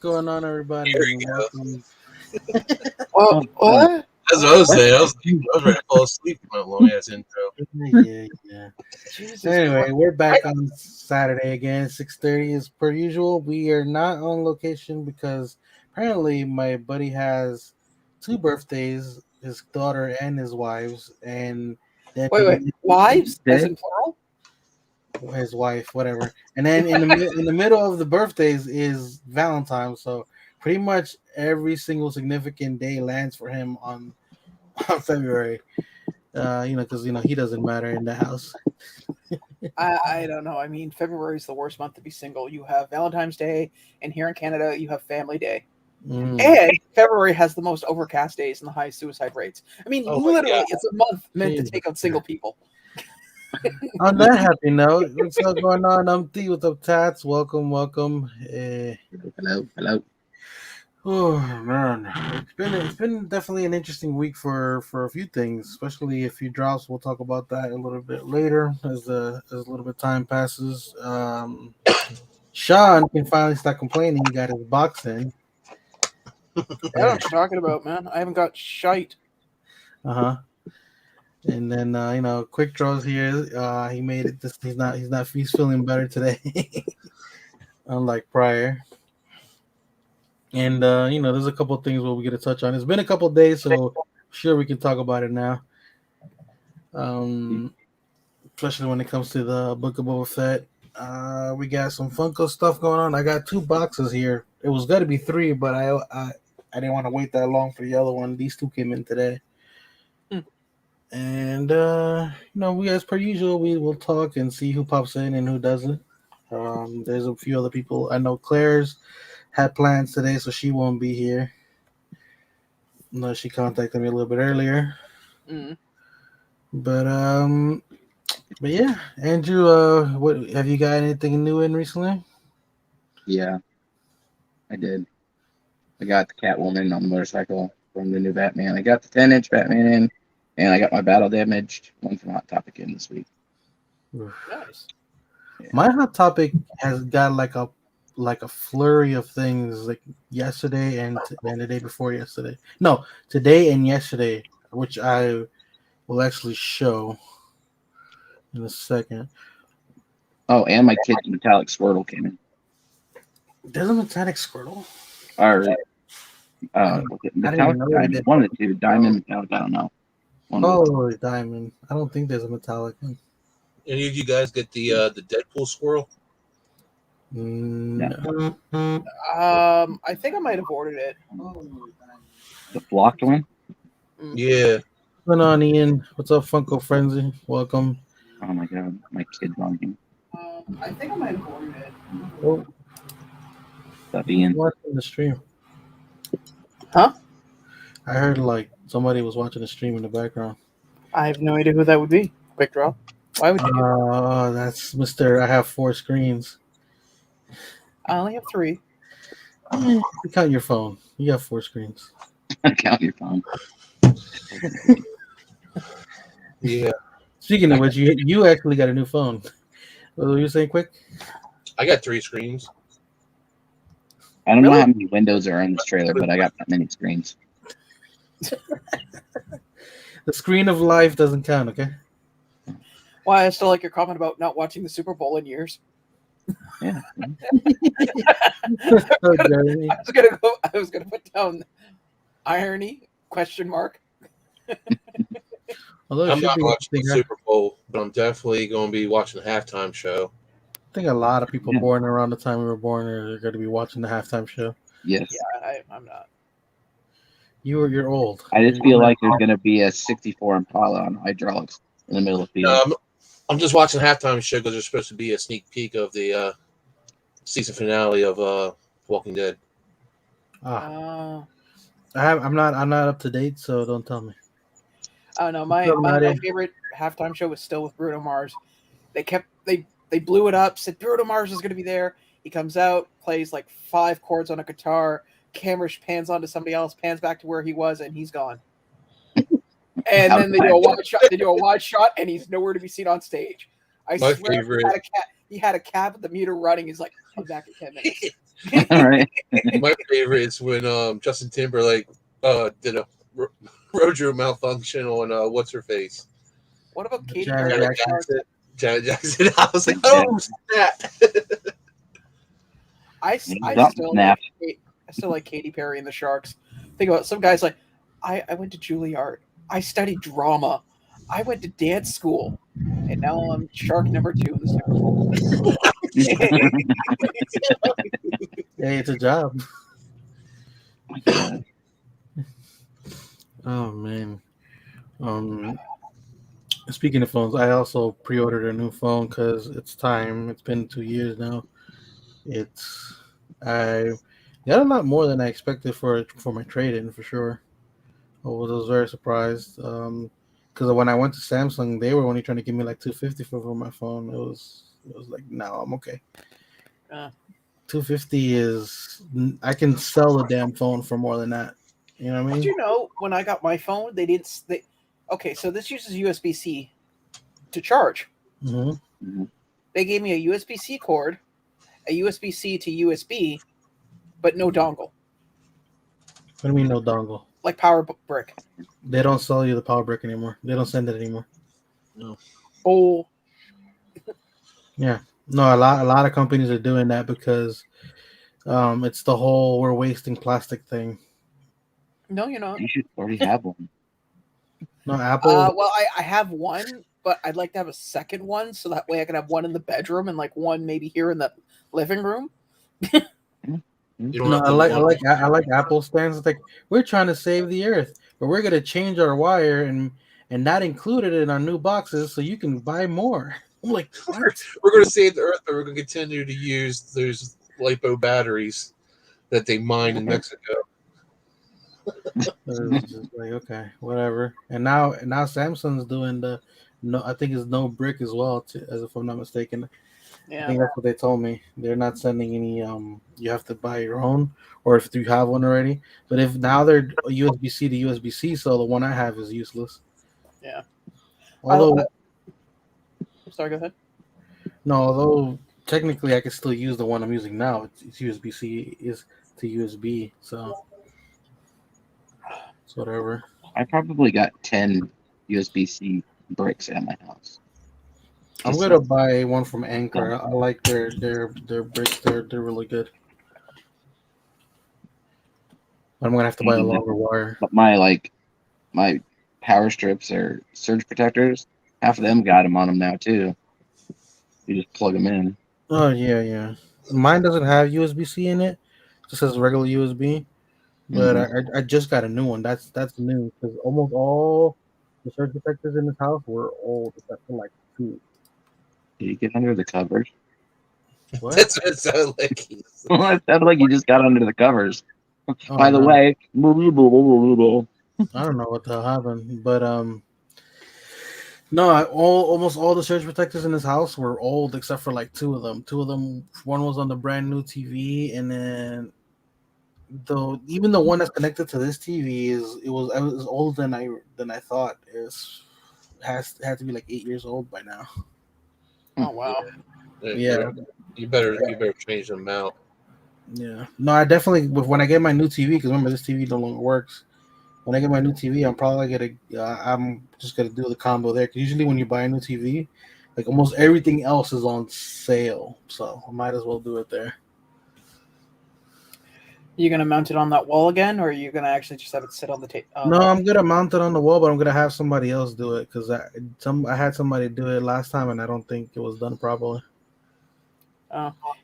going on, everybody? Here we go. Welcome. What? That's what I was saying. I was ready to fall asleep from that long ass intro. Yeah. Jesus Anyway, Christ. we're back on Saturday again, 6:30 as per usual. We are not on location because apparently my buddy has two birthdays, his daughter and his wife's, and Wait. Wives, as in plural? his wife, whatever. And then in the middle of the birthdays is Valentine's, so pretty much every single significant day lands for him on February. Because he doesn't matter in the house. I don't know. I mean, February is the worst month to be single. You have Valentine's Day, and here in Canada, you have Family Day. And February has the most overcast days and the highest suicide rates. I mean, literally, it's a month meant to take out single people. On that happy note, what's up going on? I'm T. What's up, Tats? Welcome. Hello. Oh man, it's been definitely an interesting week for a few things, especially a few drops. We'll talk about that a little bit later as a little bit of time passes. Sean can finally stop complaining. He got his box in. I don't know what you're talking about, man. I haven't got shite. And then Quick Draws here. He made it. He's feeling better today, unlike prior. And there's a couple of things where we get to touch on. It's been a couple of days, so sure we can talk about it now. Especially when it comes to the Book of Boba Fett. We got some Funko stuff going on. I got 2 boxes here. It was going to be 3, but I didn't want to wait that long for the other one. These 2 came in today. And we, as per usual, we will talk and see who pops in and who doesn't. There's a few other people. I know Claire's had plans today, so she won't be here. No, she contacted me a little bit earlier. But yeah, Andrew, what have you got anything new in recently? Yeah, I did. I got the Catwoman on the motorcycle from the new Batman. I got the 10-inch Batman in, and I got my battle damaged one from Hot Topic in this week. Nice. Yeah. My Hot Topic has got like a flurry of things like yesterday and the day before yesterday. No, today and yesterday, which I will actually show in a second. Oh, and my kid's metallic Squirtle came in. There's a metallic Squirtle? Or metallic diamond. One of the two. Diamond, metallic, I don't know. Diamond. I don't think there's a metallic one. Any of you guys get the Deadpool squirrel? No. I think I might have ordered it. The flocked one? Yeah. What's going on, Ian? What's up, Funko Frenzy? Welcome. Oh my god, my kid's on him. I think I might have ordered it. Oh, Stop Ian. watching the stream. Huh? I heard like somebody was watching the stream in the background. I have no idea who that would be. Quick Draw. Why would you do that? That's Mr. I have 4 screens. I only have 3. You count your phone. You got 4 screens. Count your phone. Yeah. Speaking of which, you actually got a new phone. What were you saying, Quick? I got 3 screens. I don't know how many windows are in this trailer, but I got that many screens. The screen of life doesn't count, okay? Why, I still like your comment about not watching the Super Bowl in years. Yeah. I was gonna put down irony ? Although I'm not watching the Super Bowl, but I'm definitely going to be watching the halftime show. I think a lot of people born around the time we were born are going to be watching the halftime show. Yes. Yeah, I'm not. You're old. I just feel like there's going to be a 64 Impala on hydraulics in the middle of the field. I'm just watching the halftime show because there's supposed to be a sneak peek of the season finale of Walking Dead. I'm not up to date, so don't tell me. I don't know. My favorite halftime show was still with Bruno Mars. They blew it up. Said Bruno Mars is going to be there. He comes out, plays like 5 chords on a guitar. Camera pans onto somebody else, pans back to where he was, and he's gone. And then they do a wide shot. They do a wide shot, and he's nowhere to be seen on stage. I swear, he had a cab with the meter running. He's like, "I'm back in 10 minutes." Right. My favorite is when Justin Timberlake did a Rojo malfunction on what's her face? What about Katy Janet Perry? Janet Jackson. Jackson. Janet Jackson. I was like, Yeah. oh snap! I Something still snapped. I still like Katy Perry and the Sharks. Think about it, some guys like I went to Juilliard. I studied drama. I went to dance school, and now I'm Shark number 2 in the Super Bowl. Hey, it's a job. Yeah. Oh man. Um, Speaking of phones, I also pre-ordered a new phone because it's time. It's been 2 years now. It's I got a lot more than I expected for my trade-in for sure. I was very surprised. Because when I went to Samsung, they were only trying to give me like 250 for my phone. It was like no, I'm okay. Uh, 250 is I can sell the damn phone for more than that. You know what I did mean? you know when I got my phone, they didn't. Okay, so this uses USB C to charge. Hmm. Mhm. They gave me a USB C cord, a USB C to USB, but no dongle, What do you mean no dongle? like power brick. They don't sell you the power brick anymore. They don't send it anymore. No. Oh, Yeah. No, a lot of companies are doing that because it's the whole we're wasting plastic thing. no, you're not. You should already have one. No, Apple. Well, I have one, but I'd like to have a second one so that way I can have one in the bedroom and like one maybe here in the living room. You don't No, have I the like I one. like I like Apple stands. It's like we're trying to save the earth, but we're gonna change our wire and not include it in our new boxes so you can buy more. I'm like, what? We're going to save the earth, but we're going to continue to use those lipo batteries that they mine in Mexico. It's just like okay, whatever. And now Samsung's doing the no. I think it's no brick as well, as if I'm not mistaken. I Yeah. think that's what they told me. They're not sending any. You have to buy your own, or if you have one already. But if now they're USB C to USB C, so the one I have is useless. Yeah. Although Sorry, go ahead. no, although technically I can still use the one I'm using now. It's USB C is to USB, so it's whatever. I probably got 10 USB-C bricks at my house. I'm Just gonna so buy one from Anchor. I like their bricks. They're really good. I'm gonna have to buy a longer wire. but my power strips or surge protectors, half of them got them on them now too. You just plug them in. Oh yeah, yeah. Mine doesn't have USB C in it. It just has regular USB. But Hmm. I just got a new one. That's new because almost all the surge protectors in this house were old except for like two. Did you get under the covers? What? That's what it sounded like. It sounded like you just got under the covers. Oh By the no, way, I don't know what the hell happened. But no, almost all the surge protectors in this house were old except for like two of them. Two of them, one was on the brand new TV, and then though even the one that's connected to this TV it was older than I thought. It's has had to be like 8 years old by now. Oh wow. Yeah. You better change them out. Yeah. No, I definitely when I get my new TV because remember this TV no longer works. When I get my new TV, I'm just gonna do the combo there because usually when you buy a new TV, like almost everything else is on sale, so I might as well do it there. You gonna mount it on that wall again, or are you gonna actually just have it sit on the table? No, I'm gonna mount it on the wall, but I'm gonna have somebody else do it because I had somebody do it last time and I don't think it was done properly.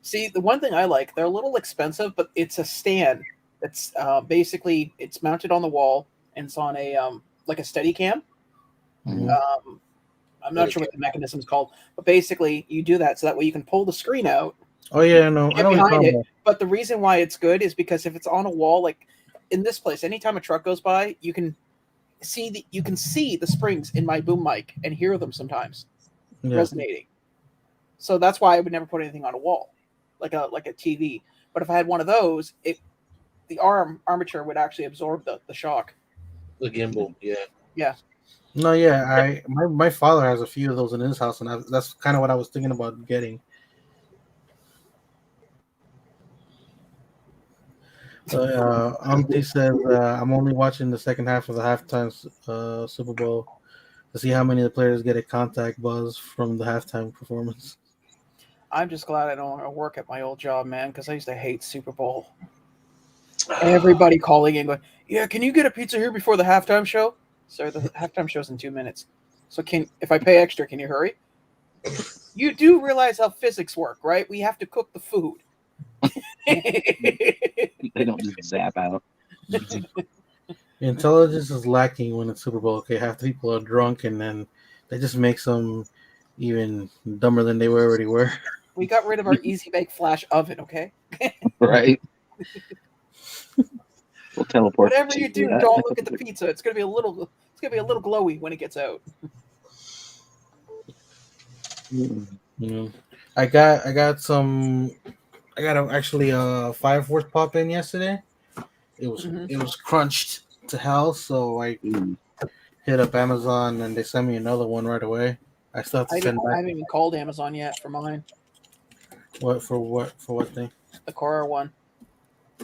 See, the one thing I like, they're a little expensive, but it's a stand. It's basically it's mounted on the wall and it's on a like a steady cam. Mhm. I'm not sure what the mechanism is called, but basically you do that so that way you can pull the screen out, Oh yeah, no, I get know what you're behind talking it. about. But the reason why it's good is because if it's on a wall, like in this place, anytime a truck goes by, you can see the springs in my boom mic and hear them sometimes Yeah. resonating. So that's why I would never put anything on a wall, like a TV. But if I had one of those, the armature would actually absorb the shock. The gimbal, yeah. Yeah. No, yeah, my father has a few of those in his house, and that's kind of what I was thinking about getting. Umpty says, I'm only watching the second half of the halftime Super Bowl to see how many of the players get a contact buzz from the halftime performance. I'm just glad I don't want to work at my old job, man, because I used to hate Super Bowl. Everybody calling in going, yeah, can you get a pizza here before the halftime show? Sorry, the halftime show's in 2 minutes. So if I pay extra, can you hurry? You do realize how physics work, right? We have to cook the food. They don't just zap out. Intelligence is lacking when it's Super Bowl. Okay, half the people are drunk, and then that just makes them even dumber than they already were. We got rid of our Easy Bake Flash oven, okay? Right. We'll teleport. Whatever you do, don't look at the pizza. It's gonna be a little glowy when it gets out. You know, I got actually a Fire Force pop in yesterday. It was crunched to hell, so I hit up Amazon and they sent me another one right away. I still have to send back. I haven't even called Amazon yet for mine. What thing? The Cora one.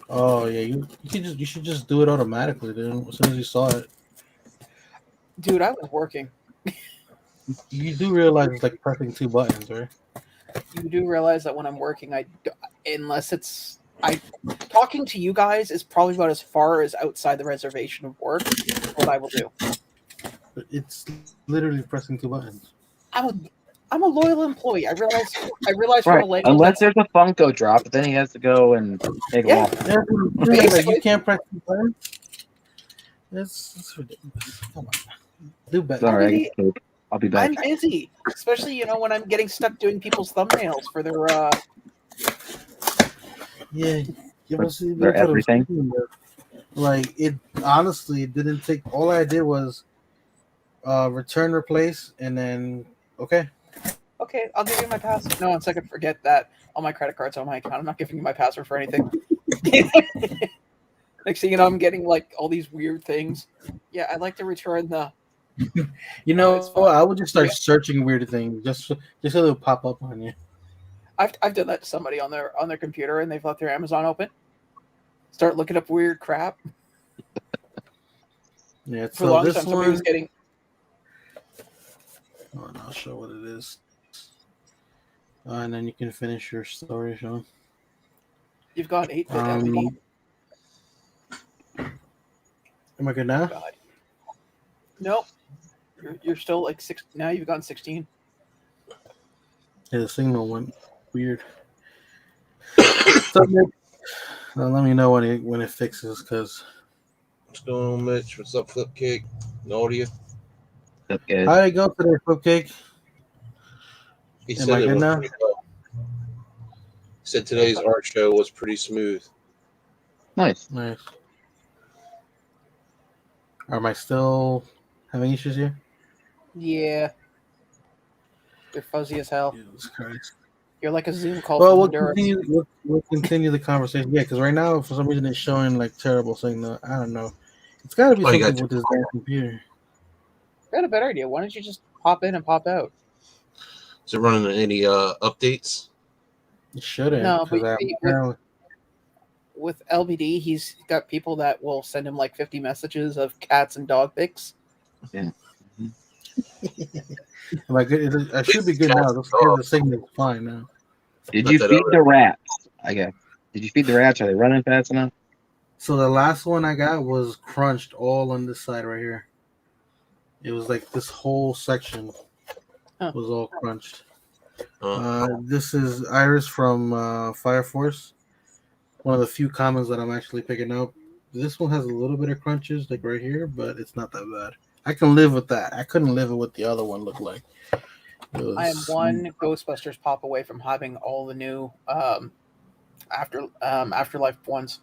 Oh yeah, you should just do it automatically, dude. As soon as you saw it. Dude, I was working. You do realize it's like pressing 2 buttons, right? You do realize that when I'm working, talking to you guys is probably about as far as outside the reservation of work what I will do. But it's literally pressing 2 buttons. I'm a loyal employee. I realize right. Unless there's a Funko drop, but then he has to go and take a walk. Yeah, like you can't press 2 buttons. It's ridiculous. Come on. Do better. Sorry, I'll be back. I'm busy, especially when I'm getting stuck doing people's thumbnails for their. Yeah, for everything. Like it honestly didn't take. All I did was return, replace, and then okay. Okay, I'll give you my password. No, one second. Forget that. All my credit cards on my account. I'm not giving you my password for anything. Next thing you know, I'm getting like all these weird things. Yeah, I'd like to return the. I would just start searching weird things just so it'll pop up on you. I've done that to somebody on their computer and they've left their Amazon open. Start looking up weird crap. Yeah, for a long time somebody was getting. Oh, and I'll show what it is. And then you can finish your story, Sean. You've got 8-bit LBD. Am I good now? God. Nope. You're still like 6. Now you've gone 16. Yeah, the signal went weird. So, let me know when it fixes, because. What's going on, Mitch? What's up, Flipcake? No audio. How did it go today, Flipcake? He said it was pretty well. He said today's art show was pretty smooth. Nice. Am I still having issues here? Yeah. They're fuzzy as hell. Jesus Christ. You're like a Zoom call. Well, we'll continue the conversation. Yeah, because right now, for some reason, it's showing like terrible signal. I don't know. It's got to be something with this damn computer. I got a better idea. Why don't you just pop in and pop out? Is it running any updates? It shouldn't. No, but with LBD, he's got people that will send him like 50 messages of cats and dog pics. Yeah. I should be good now. The signal's fine now. Did you feed the rats? Did you feed the rats? Are they running fast enough? So the last one I got was crunched all on this side right here. It was like this whole section was all crunched. This is Iris from Fire Force. One of the few commons that I'm actually picking up. This one has a little bit of crunches, like right here, but it's not that bad. I can live with that. I couldn't live with what the other one looked like. I am one Ghostbusters pop away from having all the new Afterlife ones,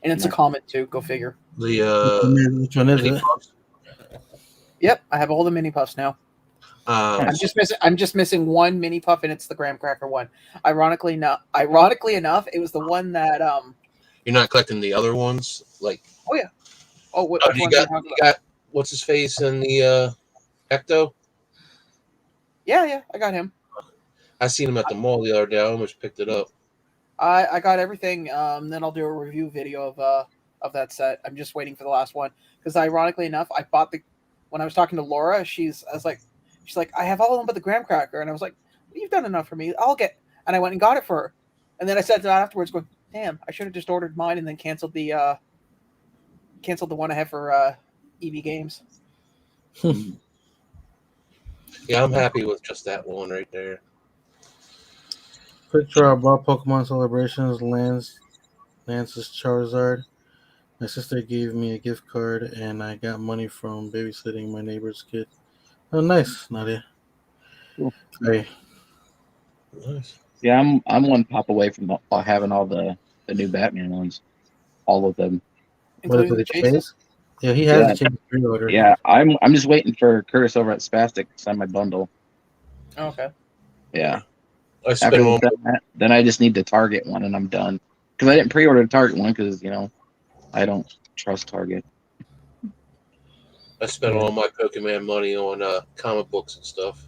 and it's a comment too. Go figure. Which one is it? Yep, I have all the mini puffs now. I'm just missing one mini puff, and it's the graham cracker one. Ironically enough, it was the one that You're not collecting the other ones, like. Oh yeah. Oh, what? You got what's his face in the Ecto? Yeah, I got him. I seen him at the mall the other day. I almost picked it up. I got everything. Then I'll do a review video of that set. I'm just waiting for the last one because ironically enough, I bought the when I was talking to Laura. She's like I have all of them but the graham cracker, and I was like, you've done enough for me. I'll get, and I went and got it for her, and then I said that afterwards, going, damn, I should have just ordered mine and then canceled the one I have for EV Games. Yeah, I'm happy with just that one right there. Quick draw bought Pokemon Celebrations Lance's Charizard. My sister gave me a gift card, and I got money from babysitting my neighbor's kid. Oh, nice, Nadia. Cool. Hey, Nice. Yeah, I'm one pop away from having all the new Batman ones, all of them. what is Including the it? The chase. chase? Yeah, he has Yeah. the chase pre-order. Yeah, I'm just waiting for Curtis over at Spastic to sign my bundle. Oh, okay. Yeah. I spent After all he's done that, then I just need the Target one, and I'm done. Because I didn't pre-order the Target one because I don't trust Target. I spent all my Pokemon money on comic books and stuff.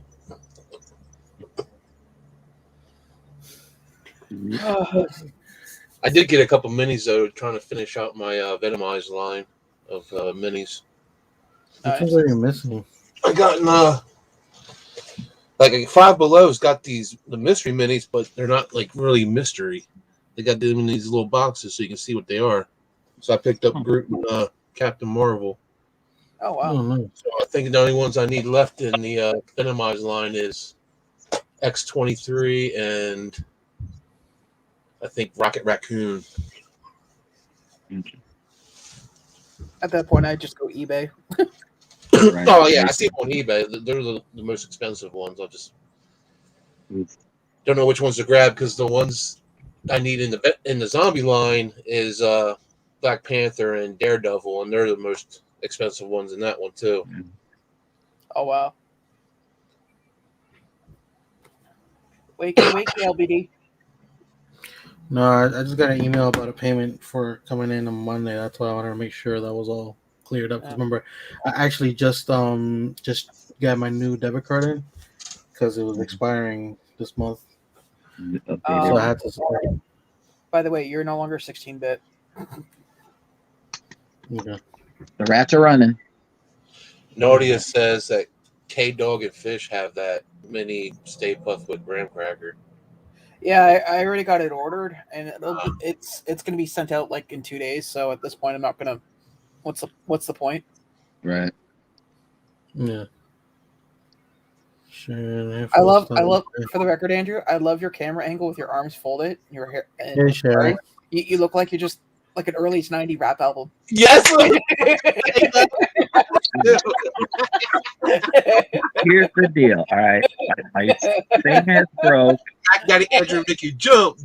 I did get a couple minis though, trying to finish out my Venomized line of minis. Which ones are you missing? I gotten like Five Below's got the mystery minis, but they're not like really mystery. They got them in these little boxes so you can see what they are. So I picked up Groot and Captain Marvel. Oh wow. Oh, no. So I think the only ones I need left in the Venomized line is X-23 and I think Rocket Raccoon. At that point, I just go eBay. Right. Oh yeah, I see them on eBay. They're the most expensive ones. I just don't know which ones to grab because the ones I need in the zombie line is Black Panther and Daredevil, and they're the most expensive ones in that one too. Oh wow. Wakey, LBD. No, I just got an email about a payment for coming in on Monday. That's why I wanted to make sure that was all cleared up. Because remember, I actually just got my new debit card in because it was expiring this month. So I had to. By the way, you're no longer 16-bit. Okay. The rats are running. Nadia says that K-Dog and Fish have that mini Stay Puft with graham cracker. Yeah, I already got it ordered, and it's going to be sent out like in 2 days. So at this point, I'm not going to. What's the point? Right. Yeah. Sure. I love. For the record, Andrew, I love your camera angle with your arms folded. Your hair. Hey, Sharon. You look like you're just like an early '90s rap album. Yes. Here's the deal. All right, my thing has broke. I got to Andrew make you jump.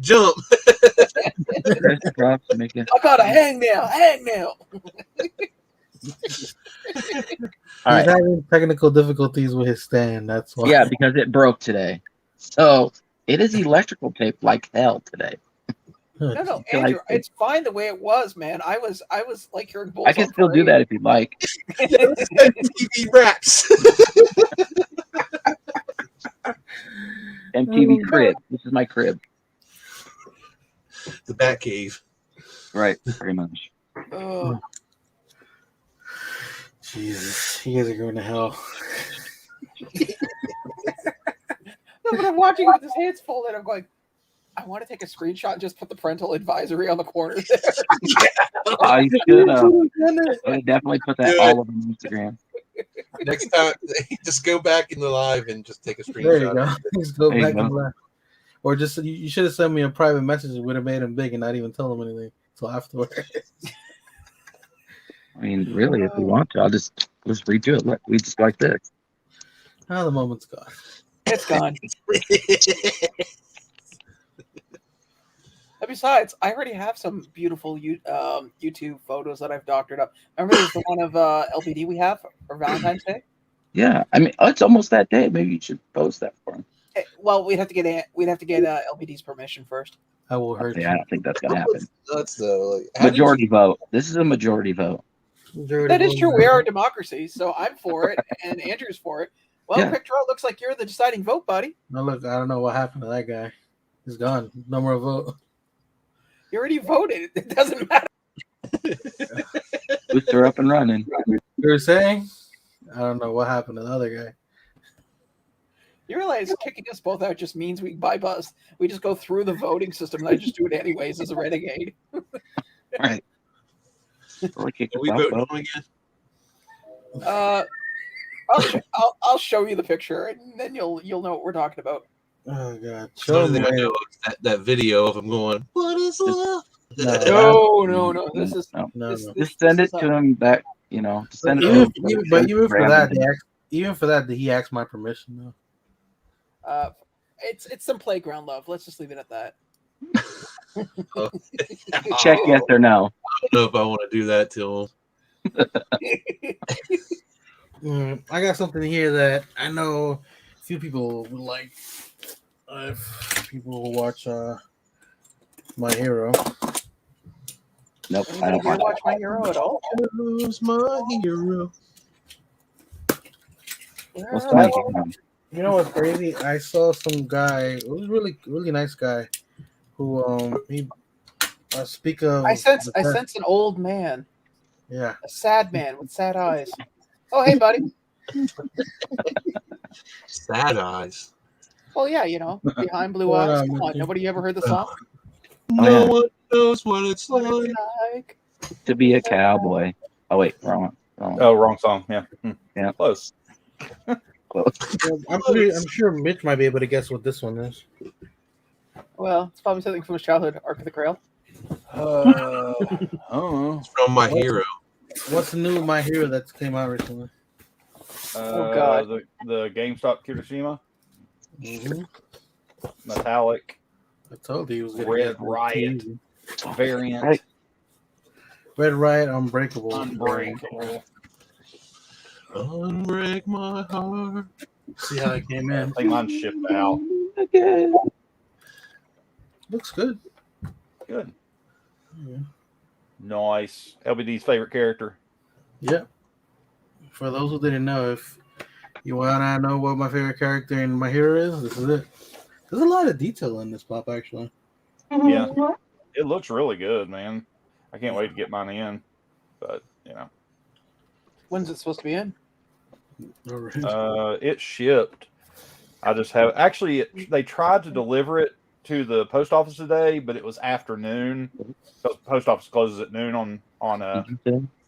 Chris drops making. I got a hangnail. He's having technical difficulties with his stand. That's why. Yeah, because it broke today. So it is electrical tape like hell today. No, Andrew, it's fine the way it was, man. I was like hearing bulls. I can still do that if you'd like. MTV raps. MTV crib. This is my crib. The Batcave. Right, pretty much. Oh. Jesus, you guys are going to hell. No, but I'm watching it with his hands folded. I'm going, I want to take a screenshot and just put the parental advisory on the corner there. I should have. Definitely put that all over Instagram. Next time, just go back in the live and just take a screenshot. There you go. Just go There back you and go. laugh. Or just you should have sent me a private message. It would have made him big and not even tell him anything until afterwards. I mean, really, if we want to, I'll just redo it. We just like this. Now the moment's gone. It's gone. And besides, I already have some beautiful YouTube photos that I've doctored up. Remember, there's the one of LBD we have for Valentine's Day. Yeah, I mean, it's almost that day. Maybe you should post that for him. Well, we'd have to get LBD's permission first. I will hurt Yeah, I you. don't think that's gonna happen. Nuts though. Majority vote. This is a majority vote. That is true. We are a democracy, so I'm for it, and Andrew's for it. Well, Yeah. Quick Draw looks like you're the deciding vote, buddy. Now look, I don't know what happened to that guy. He's gone. No more vote. You already voted. It doesn't matter. Booster up and running. You were saying? I don't know what happened to the other guy. You realize kicking us both out just means we bypass. We just go through the voting system, and I just do it anyways as a renegade. Right. Really kick Are us we off, voting though. on again? I'll show you the picture, and then you'll know what we're talking about. Oh god. The Show only him thing I know later. is that video of him going, "What is love?" No. This is No, this, no. this, Just send this it is to him back, just But send it even, to him. even for that, Grab it. even for that, he asked my permission though. it's some playground love. Let's just leave it at that. Check yes or no. I don't know if I want to do that to him. I got something here that I know a few people would like. People who watch My Hero. Nope, I Anybody don't here want watch My Hero at all? Who's my hero? What's the magic? You know what's crazy? I saw some guy. It was really, really nice guy. Who he speak of. I sense an old man, Yeah. a sad man with sad eyes. Oh, hey, buddy. Sad eyes. Well, yeah, behind blue What, eyes. Come on, nobody ever heard the song? No yeah. one knows what it's What like. it's like. To be a cowboy. Oh wait, wrong. Oh, wrong song. Yeah. Yeah. Close. Close. I'm sure Mitch might be able to guess what this one is. Well, it's probably something from his childhood, Ark of the Grail. I don't know. It's from My Hero. What's the new My Hero that came out recently? Oh, God. The GameStop Kirishima Mm-hmm. metallic I told you he was gonna Red get it. Riot variant. Right. Red Riot Unbreakable. Unbreakable. Unbreak my heart. See how it came in. I think mine shipped out. Okay. Looks good. Good. Yeah. Nice. LBD's favorite character. Yeah. For those who didn't know, if you want to know what my favorite character in My Hero is, this is it. There's a lot of detail in this pop, actually. Yeah. It looks really good, man. I can't wait to get mine in. But, When's it supposed to be in? it shipped. I just have they tried to deliver it to the post office today, but it was afternoon. So the post office closes at noon on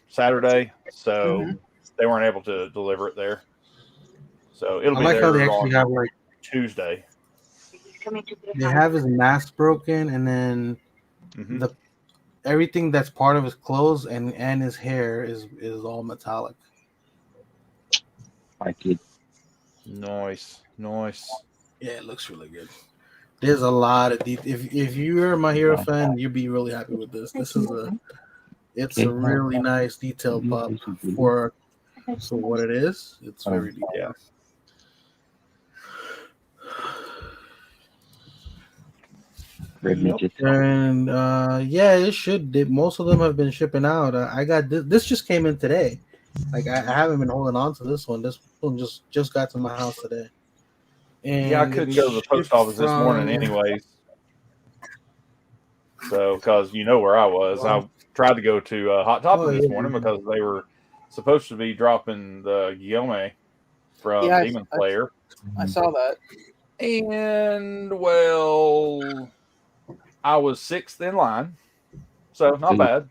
Saturday, so they weren't able to deliver it there. So it'll I be like there how they actually on have Tuesday. they have his mask broken, and then Mhm. everything that's part of his clothes and his hair is all metallic. Like it. Nice. Yeah, it looks really good. There's a lot of if you're a My Hero fan, you'll be really happy with this. It's a really nice detailed pop for what it is. It's very detailed. Yeah. And it should. Most of them have been shipping out. I got this just came in today. Like I haven't been holding on to this one. This one just got to my house today. And I couldn't go to the post office this morning anyways. So, because you know where I was, I tried to go to Hot Topic this morning because they were supposed to be dropping the Guillaume from Demon Slayer. I saw that. And, well, I was sixth in line, so not bad.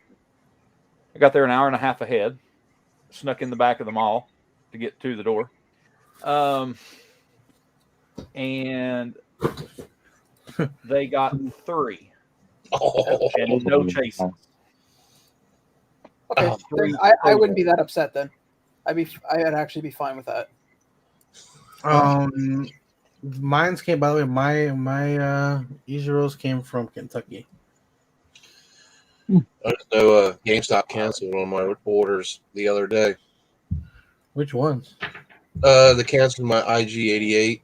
I got there an hour and a half ahead, snuck in the back of the mall to get to the door. And they got 3. And no chases. Okay, I wouldn't be that upset then. I'd actually be fine with that. Mine's came, by the way, my Ichiro's came from Kentucky. I just know GameStop canceled on my orders the other day. Which ones? They canceled my IG-88.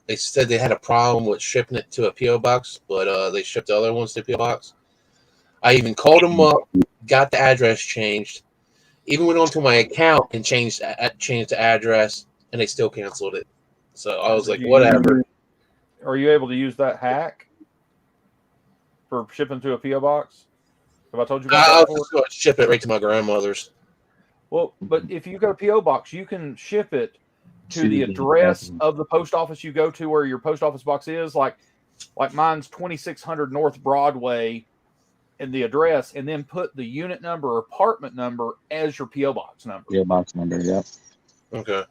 They said they had a problem with shipping it to a PO box, but they shipped the other ones to a PO box. I even called them up, got the address changed, even went onto my account and changed the address, and they still canceled it. So I was like, whatever. Are you able to use that hack? for shipping to a PO box? Have I told you about that I'll before? just go and ship it right to my grandmother's. Well, but if you go to PO box, you can ship it to the address of the post office you go to, where your post office box is. Like mine's 2600 North Broadway, and the address, and then put the unit number or apartment number as your PO box number. PO box number, yep. Okay.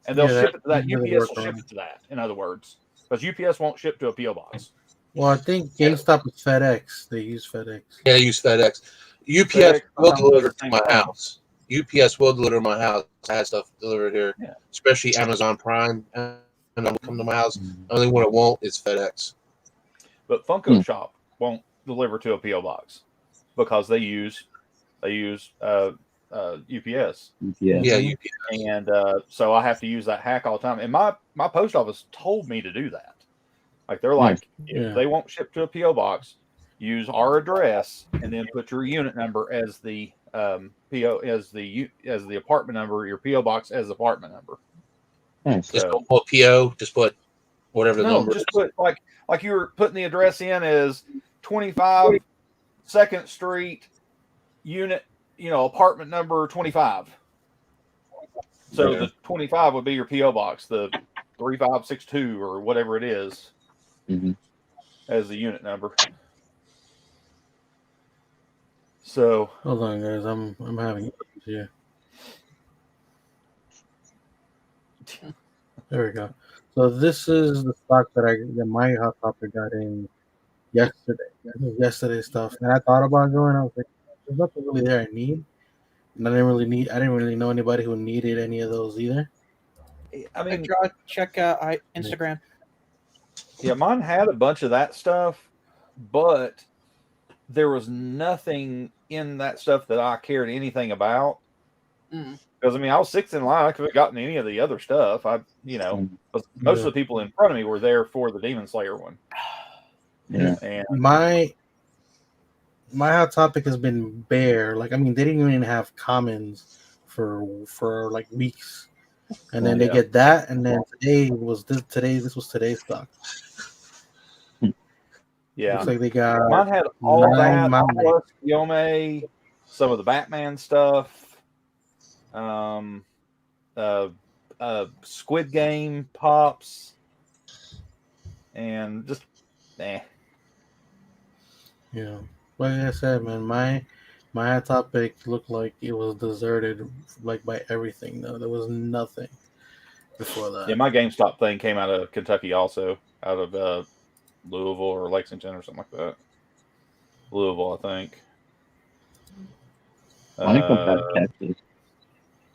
And they'll Yeah, ship it to that. really UPS work will ship on it to that. In other words, because UPS won't ship to a PO box. Well, I think GameStop is FedEx. They use FedEx. Yeah, I use FedEx. UPS FedEx, will sometimes deliver the to same my thing. house. UPS will deliver to my house. I had stuff delivered here, Yeah. especially Amazon Prime. And they'll come to my house. The only one it won't is FedEx. But Funko Shop won't deliver to a PO box because they use UPS. Yeah, UPS. And so I have to use that hack all the time. And my post office told me to do that. Like they're like, if they won't ship to a PO box, use our address and then put your unit number as the PO as the apartment number, your PO box as the apartment number. Nice. Just don't put PO. Just put whatever the number. Just put like you were putting the address in as 25 2nd Street, unit, apartment number 25. So the 25 would be your PO box, the 3562 or whatever it is, as the unit number. So hold on, guys. I'm having issues here. There we go. So this is the stock that my Hot Topic got in yesterday. This is yesterday's stuff, and I thought about going. I was like, "There's nothing really there I need," and I didn't really know anybody who needed any of those either. I mean, check Instagram. Yeah, mine had a bunch of that stuff, but there was nothing in that stuff that I cared anything about. Because I mean, I was 6th in line. I could have gotten any of the other stuff. Most of the people in front of me were there for the Demon Slayer one. Yeah. And my Hot Topic has been bare. Like, I mean, they didn't even have commons for like weeks, and then they get that, and then this was today's stock. Yeah, looks like they got. Mine had all that plus Yome, some of the Batman stuff. Squid Game pops, and just Yeah, like I said, man, my Hot Topic looked like it was deserted, like by everything. Though there was nothing before that. Yeah, my GameStop thing came out of Kentucky, also out of Louisville or Lexington or something like that. Louisville, I think. I think out of Texas.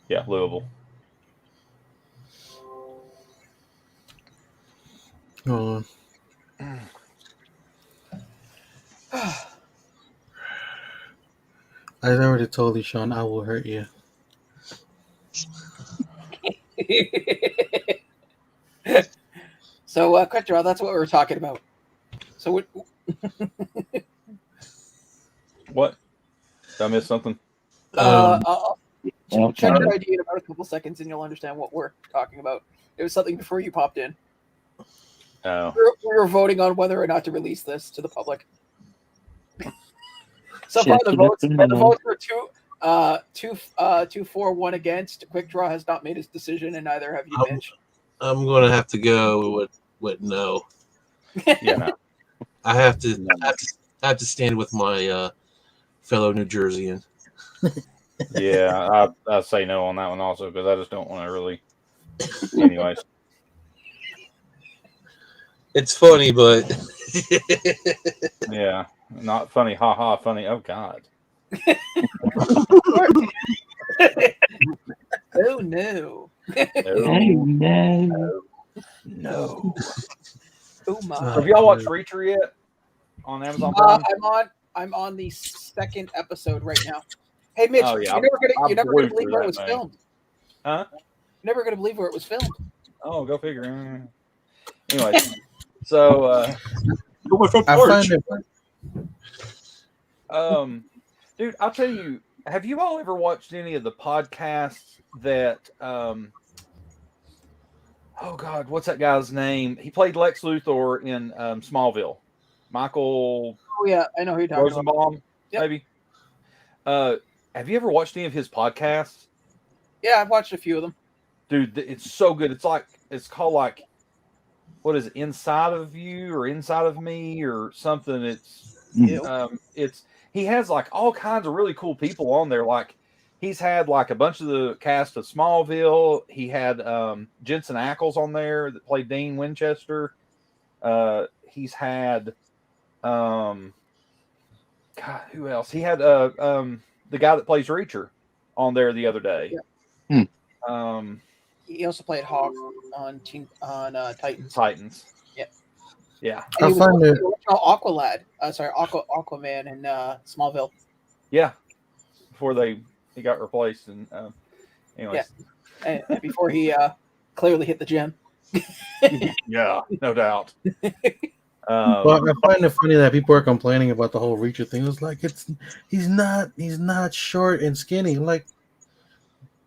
Yeah, Louisville. Hold on. I already told you, Sean, I will hurt you. So, quick draw. That's what we were talking about. So, What? Did I miss something? I'll check your ID in about a couple seconds, and you'll understand what we're talking about. It was something before you popped in. Oh. We were voting on whether or not to release this to the public. So far, the votes were 2-4-1 against. Quick Draw has not made his decision, and neither have you, Mitch. I'm going to have to go with no. Yeah, no. I have to stand with my fellow New Jerseyan. Yeah, I say no on that one also, because I just don't want to really. Anyways. It's funny, but yeah, not funny. Ha ha, funny. Oh God. Oh no. No. Oh my. Have y'all watched Reacher yet on Amazon Prime? I'm on the 2nd episode right now. Hey Mitch, Oh, yeah. you're never gonna believe where it was thing. filmed. Huh? Never gonna believe where it was filmed. Oh, go figure. Anyway, so I find it. dude, I'll tell you, have you all ever watched any of the podcasts that oh God, what's that guy's name? He played Lex Luthor in Smallville. Michael Oh yeah, I know who you're talking about. Rosenbaum, Yep. maybe. Have you ever watched any of his podcasts? Yeah, I've watched a few of them. Dude, it's so good. It's called like, what is it, Inside of You or Inside of Me or something? It's he has like all kinds of really cool people on there. Like he's had like a bunch of the cast of Smallville. He had Jensen Ackles on there that played Dean Winchester. He's had God, who else? He had the guy that plays Reacher on there the other day. Yeah. Hmm. He also played Hawk on Titans. Titans. Yep. Yeah. And he was the original Aqualad. Aquaman in Smallville. Yeah. Before he got replaced, and anyways. Yeah. And before he clearly hit the gym. Yeah, no doubt. But I find it funny that people are complaining about the whole Reacher thing. It's like he's not short and skinny. Like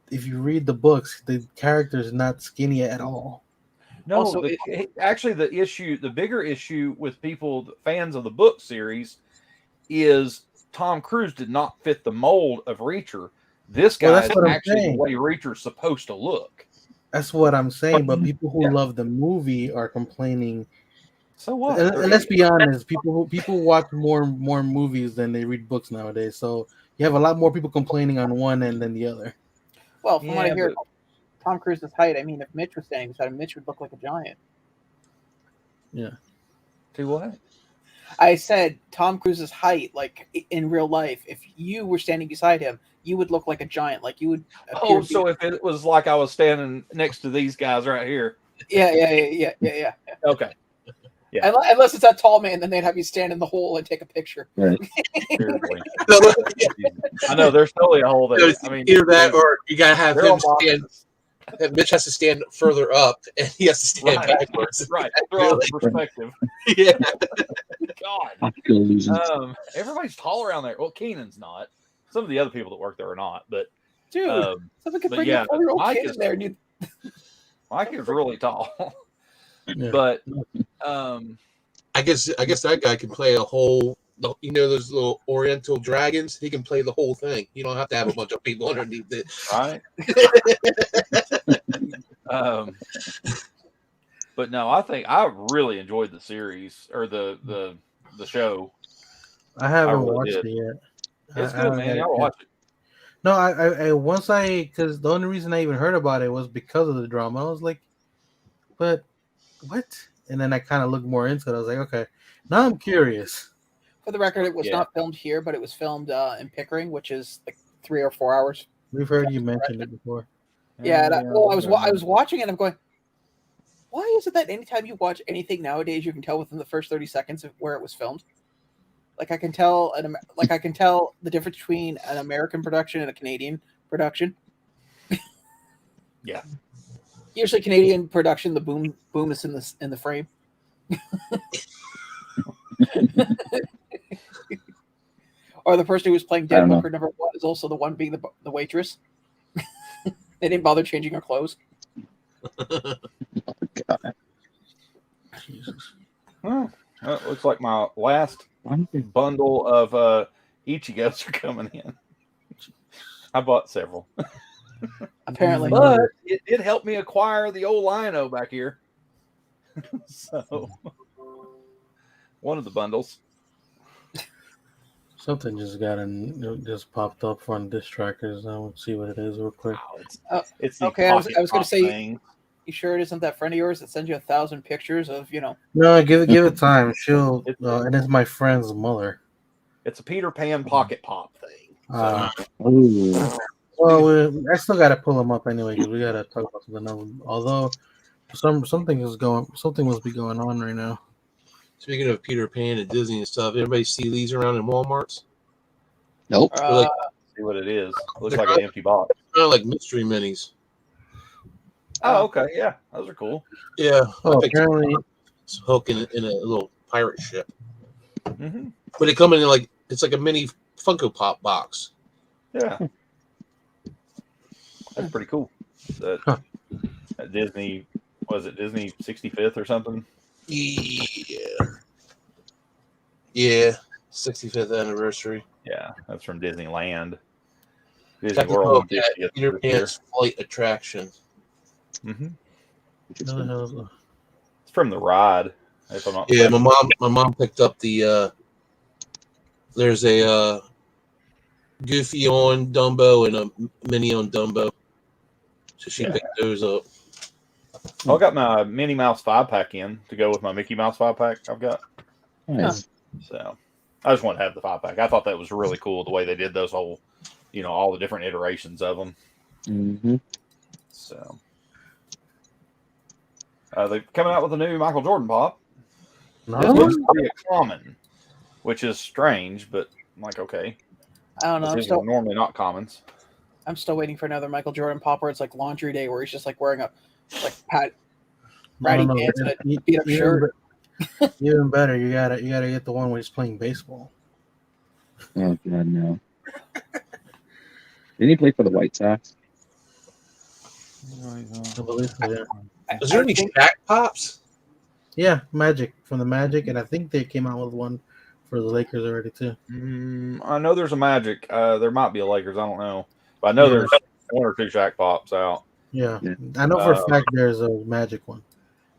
if you read the books, the character is not skinny at all. No, Also, actually, the bigger issue with people, fans of the book series, is Tom Cruise did not fit the mold of Reacher. This guy is actually the way Reacher's supposed to look. That's what I'm saying. But people who love the movie are complaining. So what? And let's be honest, people watch more movies than they read books nowadays. So you have a lot more people complaining on one end than the other. Well, from what I hear, Tom Cruise's height. I mean, if Mitch was standing beside him, Mitch would look like a giant. Yeah. Do what? I said Tom Cruise's height, like in real life. If you were standing beside him, you would look like a giant. Like you would. Oh, so if it was like I was standing next to these guys right here. Yeah. Okay. Yeah. Unless it's that tall man, then they'd have you stand in the hole and take a picture. Right. I know there's totally a hole there. I mean, either that or you gotta have him stand. Mitch has to stand further up, and he has to stand backwards. Right. Throw out the perspective. Yeah. God. Everybody's tall around there. Well, Keenan's not. Some of the other people that work there are not. But dude, someone could bring a 4-year-old kid in there. Mike is really tall. Yeah. But I guess that guy can play a whole. Those little Oriental dragons. He can play the whole thing. You don't have to have a bunch of people underneath it, right? But no, I think I really enjoyed the series or the show. I haven't watched it yet. It's good, man. Y'all watch it. No, because the only reason I even heard about it was because of the drama. I was like, but what? And then I kind of looked more into it. I was like, okay, now I'm curious. For the record, it was not filmed here, but it was filmed in Pickering, which is like 3 or 4 hours. We've heard you mention it before. Yeah, I was watching it and I'm going, why is it that anytime you watch anything nowadays, you can tell within the first 30 seconds of where it was filmed? Like I can tell the difference between an American production and a Canadian production. Yeah. Usually Canadian production, the boom is in the frame. Or the person who was playing Dead Hooker number 1 is also the one being the waitress. They didn't bother changing her clothes. Oh, God. Jesus. Well, it looks like my last bundle of Ichigos are coming in. I bought several. Apparently. But it did help me acquire the old Lino back here. So, one of the bundles. Something just popped up on Diss Trackers. I will see what it is real quick. It's okay. I was going to say, you sure it isn't that friend of yours that sends you 1,000 pictures of No, give it time. She'll and it's my friend's mother. It's a Peter Pan pocket pop thing. Well, I still got to pull them up anyway because we got to talk about something else. Although something must be going on right now. Speaking of Peter Pan and Disney and stuff, everybody see these around in Walmarts? Nope. See what it is. Looks like an empty box. Kind of like mystery minis. Oh, okay. Yeah, those are cool. Yeah. Apparently, it's Hook in a little pirate ship. Mm-hmm. But they come in it's like a mini Funko Pop box. Yeah. That's pretty cool. That Disney, was it Disney 65th or something? Yeah. Yeah, 65th anniversary. Yeah, that's from Disneyland. Disney Got to go World up that 50th Peter this year. Pan's flight attraction. Mm-hmm. No, It's from the ride. If I'm not Yeah, mistaken. my mom picked up the. There's a Goofy on Dumbo and a Minnie on Dumbo, so she picked those up. I got my Minnie Mouse 5-pack in to go with my Mickey Mouse 5-pack I've got. Nice. So I just want to have the 5-pack. I thought that was really cool the way they did those whole, all the different iterations of them. Mm-hmm. So they're coming out with a new Michael Jordan pop. no, This looks to be a common, which is strange, but I'm like, okay. I don't know. These are normally not commons. I'm still waiting for another Michael Jordan pop where it's like laundry day, where he's just like wearing a ratty pants and a beat up shirt. Even better, you gotta get the one where he's playing baseball. Oh God, no. Didn't he play for the White Sox? I believe so, yeah. Is there any Shaq pops? Yeah, Magic from the Magic, and I think they came out with one for the Lakers already too. I know there's a Magic. There might be a Lakers. I don't know, but I know there's 1 or 2 Shaq pops out. Yeah. I know for a fact there's a Magic one.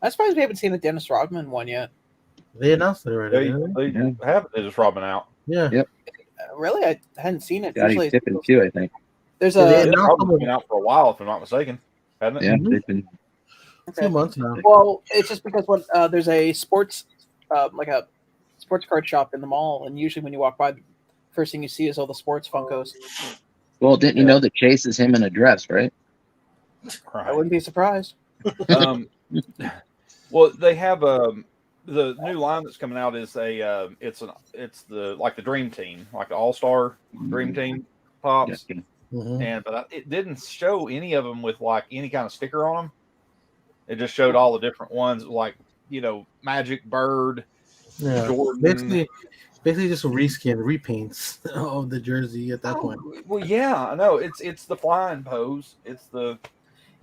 I'm surprised we haven't seen the Dennis Rodman one yet. They announced it already. They have Dennis Rodman out. Yeah. Yep. Really, I hadn't seen it. Scottie Pippen too, I think. There's Dennis Rodman's been out for a while, if I'm not mistaken, hasn't it? Yeah, they've been 2 months now. Well, it's just because when there's a sports, like a sports card shop in the mall, and usually when you walk by, the first thing you see is all the sports Funkos. Well, didn't you know that Chase is him in a dress, right? I wouldn't be surprised. Well, they have the new line that's coming out is it's the Dream Team, like the All-Star Dream Team pops, but it didn't show any of them with like any kind of sticker on them. It just showed all the different ones, like Magic, Bird, Jordan. Basically just repaints of the jersey at that point. Well, yeah, I know. It's the flying pose. It's the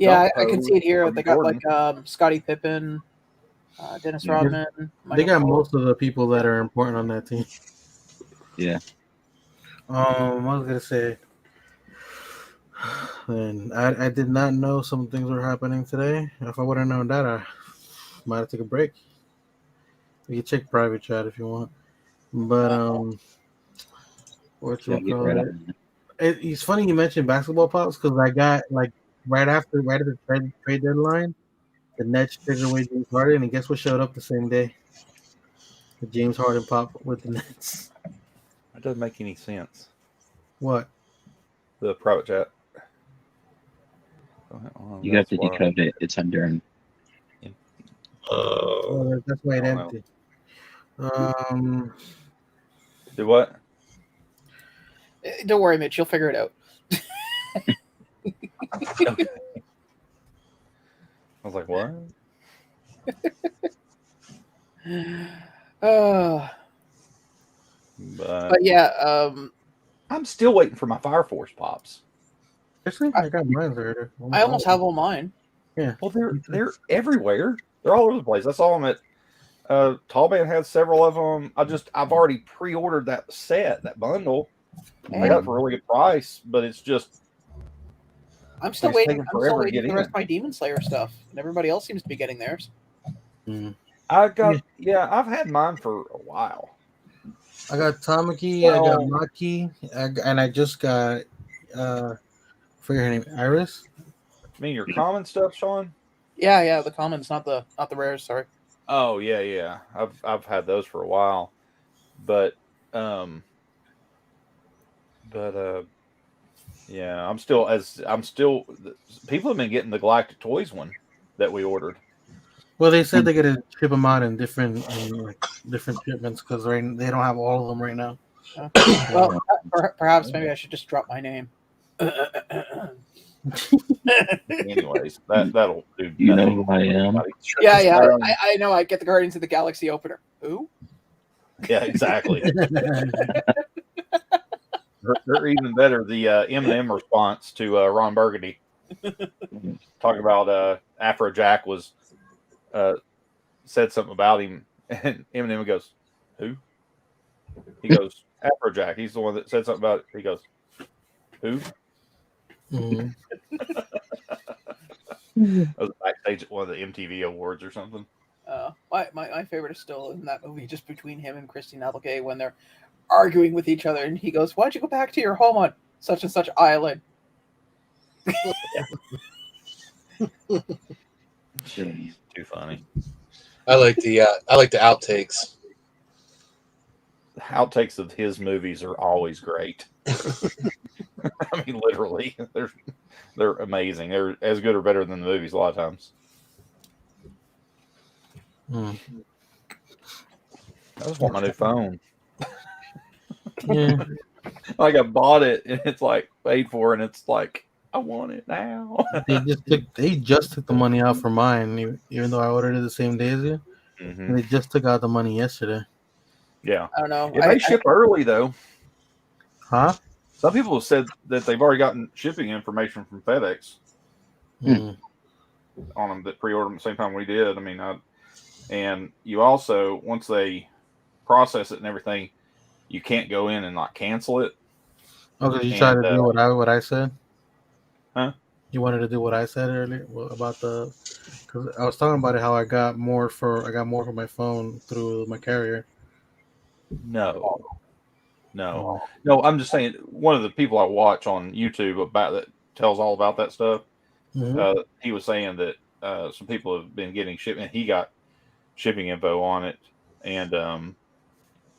I can see it here. They got like Scottie Pippen, Dennis Rodman. They got most of the people that are important on that team. Yeah. I was gonna say, and I did not know some things were happening today. If I would have known that, I might have took a break. You can check private chat if you want, but it's funny you mentioned basketball pops because I got like right at the trade deadline, the Nets traded away James Harden, and guess what showed up the same day? The James Harden pop with the Nets. That doesn't make any sense. What? The private chat. You have to decode it. It's Honduran. That's why it empty. Do what? Don't worry, Mitch. You'll figure it out. Okay. I was like, what? But yeah, I'm still waiting for my Fire Force pops. Actually, I got mine already. I almost have all mine. Yeah. Well, they're everywhere. They're all over the place. I saw them at Tallman has several of them. I've already pre-ordered that set, that bundle. I got it for a really good price, but it's just I'm still waiting. I'm still waiting for the rest of my Demon Slayer stuff, and everybody else seems to be getting theirs. I've had mine for a while. I got Tamaki, I got Maki, and I just got forget her name, Iris. You mean your common stuff, Sean? Yeah, the commons, not the rares. Sorry. Oh yeah. I've had those for a while, but yeah, I'm still people have been getting the Galactic Toys one that we ordered. Well, they said they're gonna ship them out in different shipments because they don't have all of them right now. Well, perhaps maybe I should just drop my name. Anyways, that'll do. You know who I am? Yeah. I know. I get the Guardians of the Galaxy opener. Who? Yeah, exactly. They're even better. The Eminem response to Ron Burgundy talking about Afro Jack was said something about him, and Eminem goes, "Who?" He goes, Afrojack. He's the one that said something about it. He goes, who? Mm-hmm. I was backstage at one of the MTV Awards or something. My favorite is still in that movie, just between him and Christine Applegate when they're arguing with each other, and he goes, "Why'd you go back to your home on such and such island?" Too funny. I like the outtakes. The outtakes of his movies are always great. I mean, literally, they're amazing. They're as good or better than the movies a lot of times. Mm. I just want my new phone. Yeah. Like I bought it and it's like paid for, and it's like I want it now. They just took the money out for mine, even though I ordered it the same day as you. Mm-hmm. And they just took out the money yesterday. Yeah, I don't know. it may ship early though. Huh? Some people have said that they've already gotten shipping information from FedEx Mm. on them that pre-ordered them the same time we did. I mean, and you also, once they process it and everything, you can't go in and not cancel it. Okay, you tried to do what I said? Huh? You wanted to do what I said earlier about the? Because I was talking about it, how I got more for my phone through my carrier. No. I'm just saying. One of the people I watch on YouTube about that tells all about that stuff. Mm-hmm. He was saying that some people have been getting shipping. He got shipping info on it, and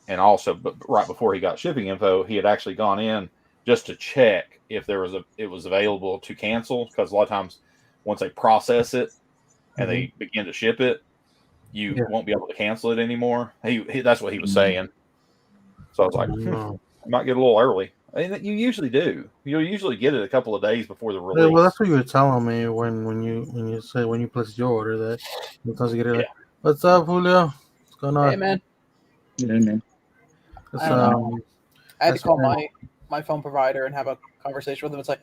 also, but right before he got shipping info, he had actually gone in just to check if it was available to cancel, because a lot of times once they process it and they begin to ship it, you won't be able to cancel it anymore. He that's what he was saying. So I was like, I might get a little early. I mean, you usually do. You'll usually get it a couple of days before the release. Yeah, well, that's what you were telling me when you placed your order, that sometimes you get it like, "What's up, Julio? What's going on?" Hey, man. Yeah, man. I had to call my phone provider and have a conversation with them. It's like,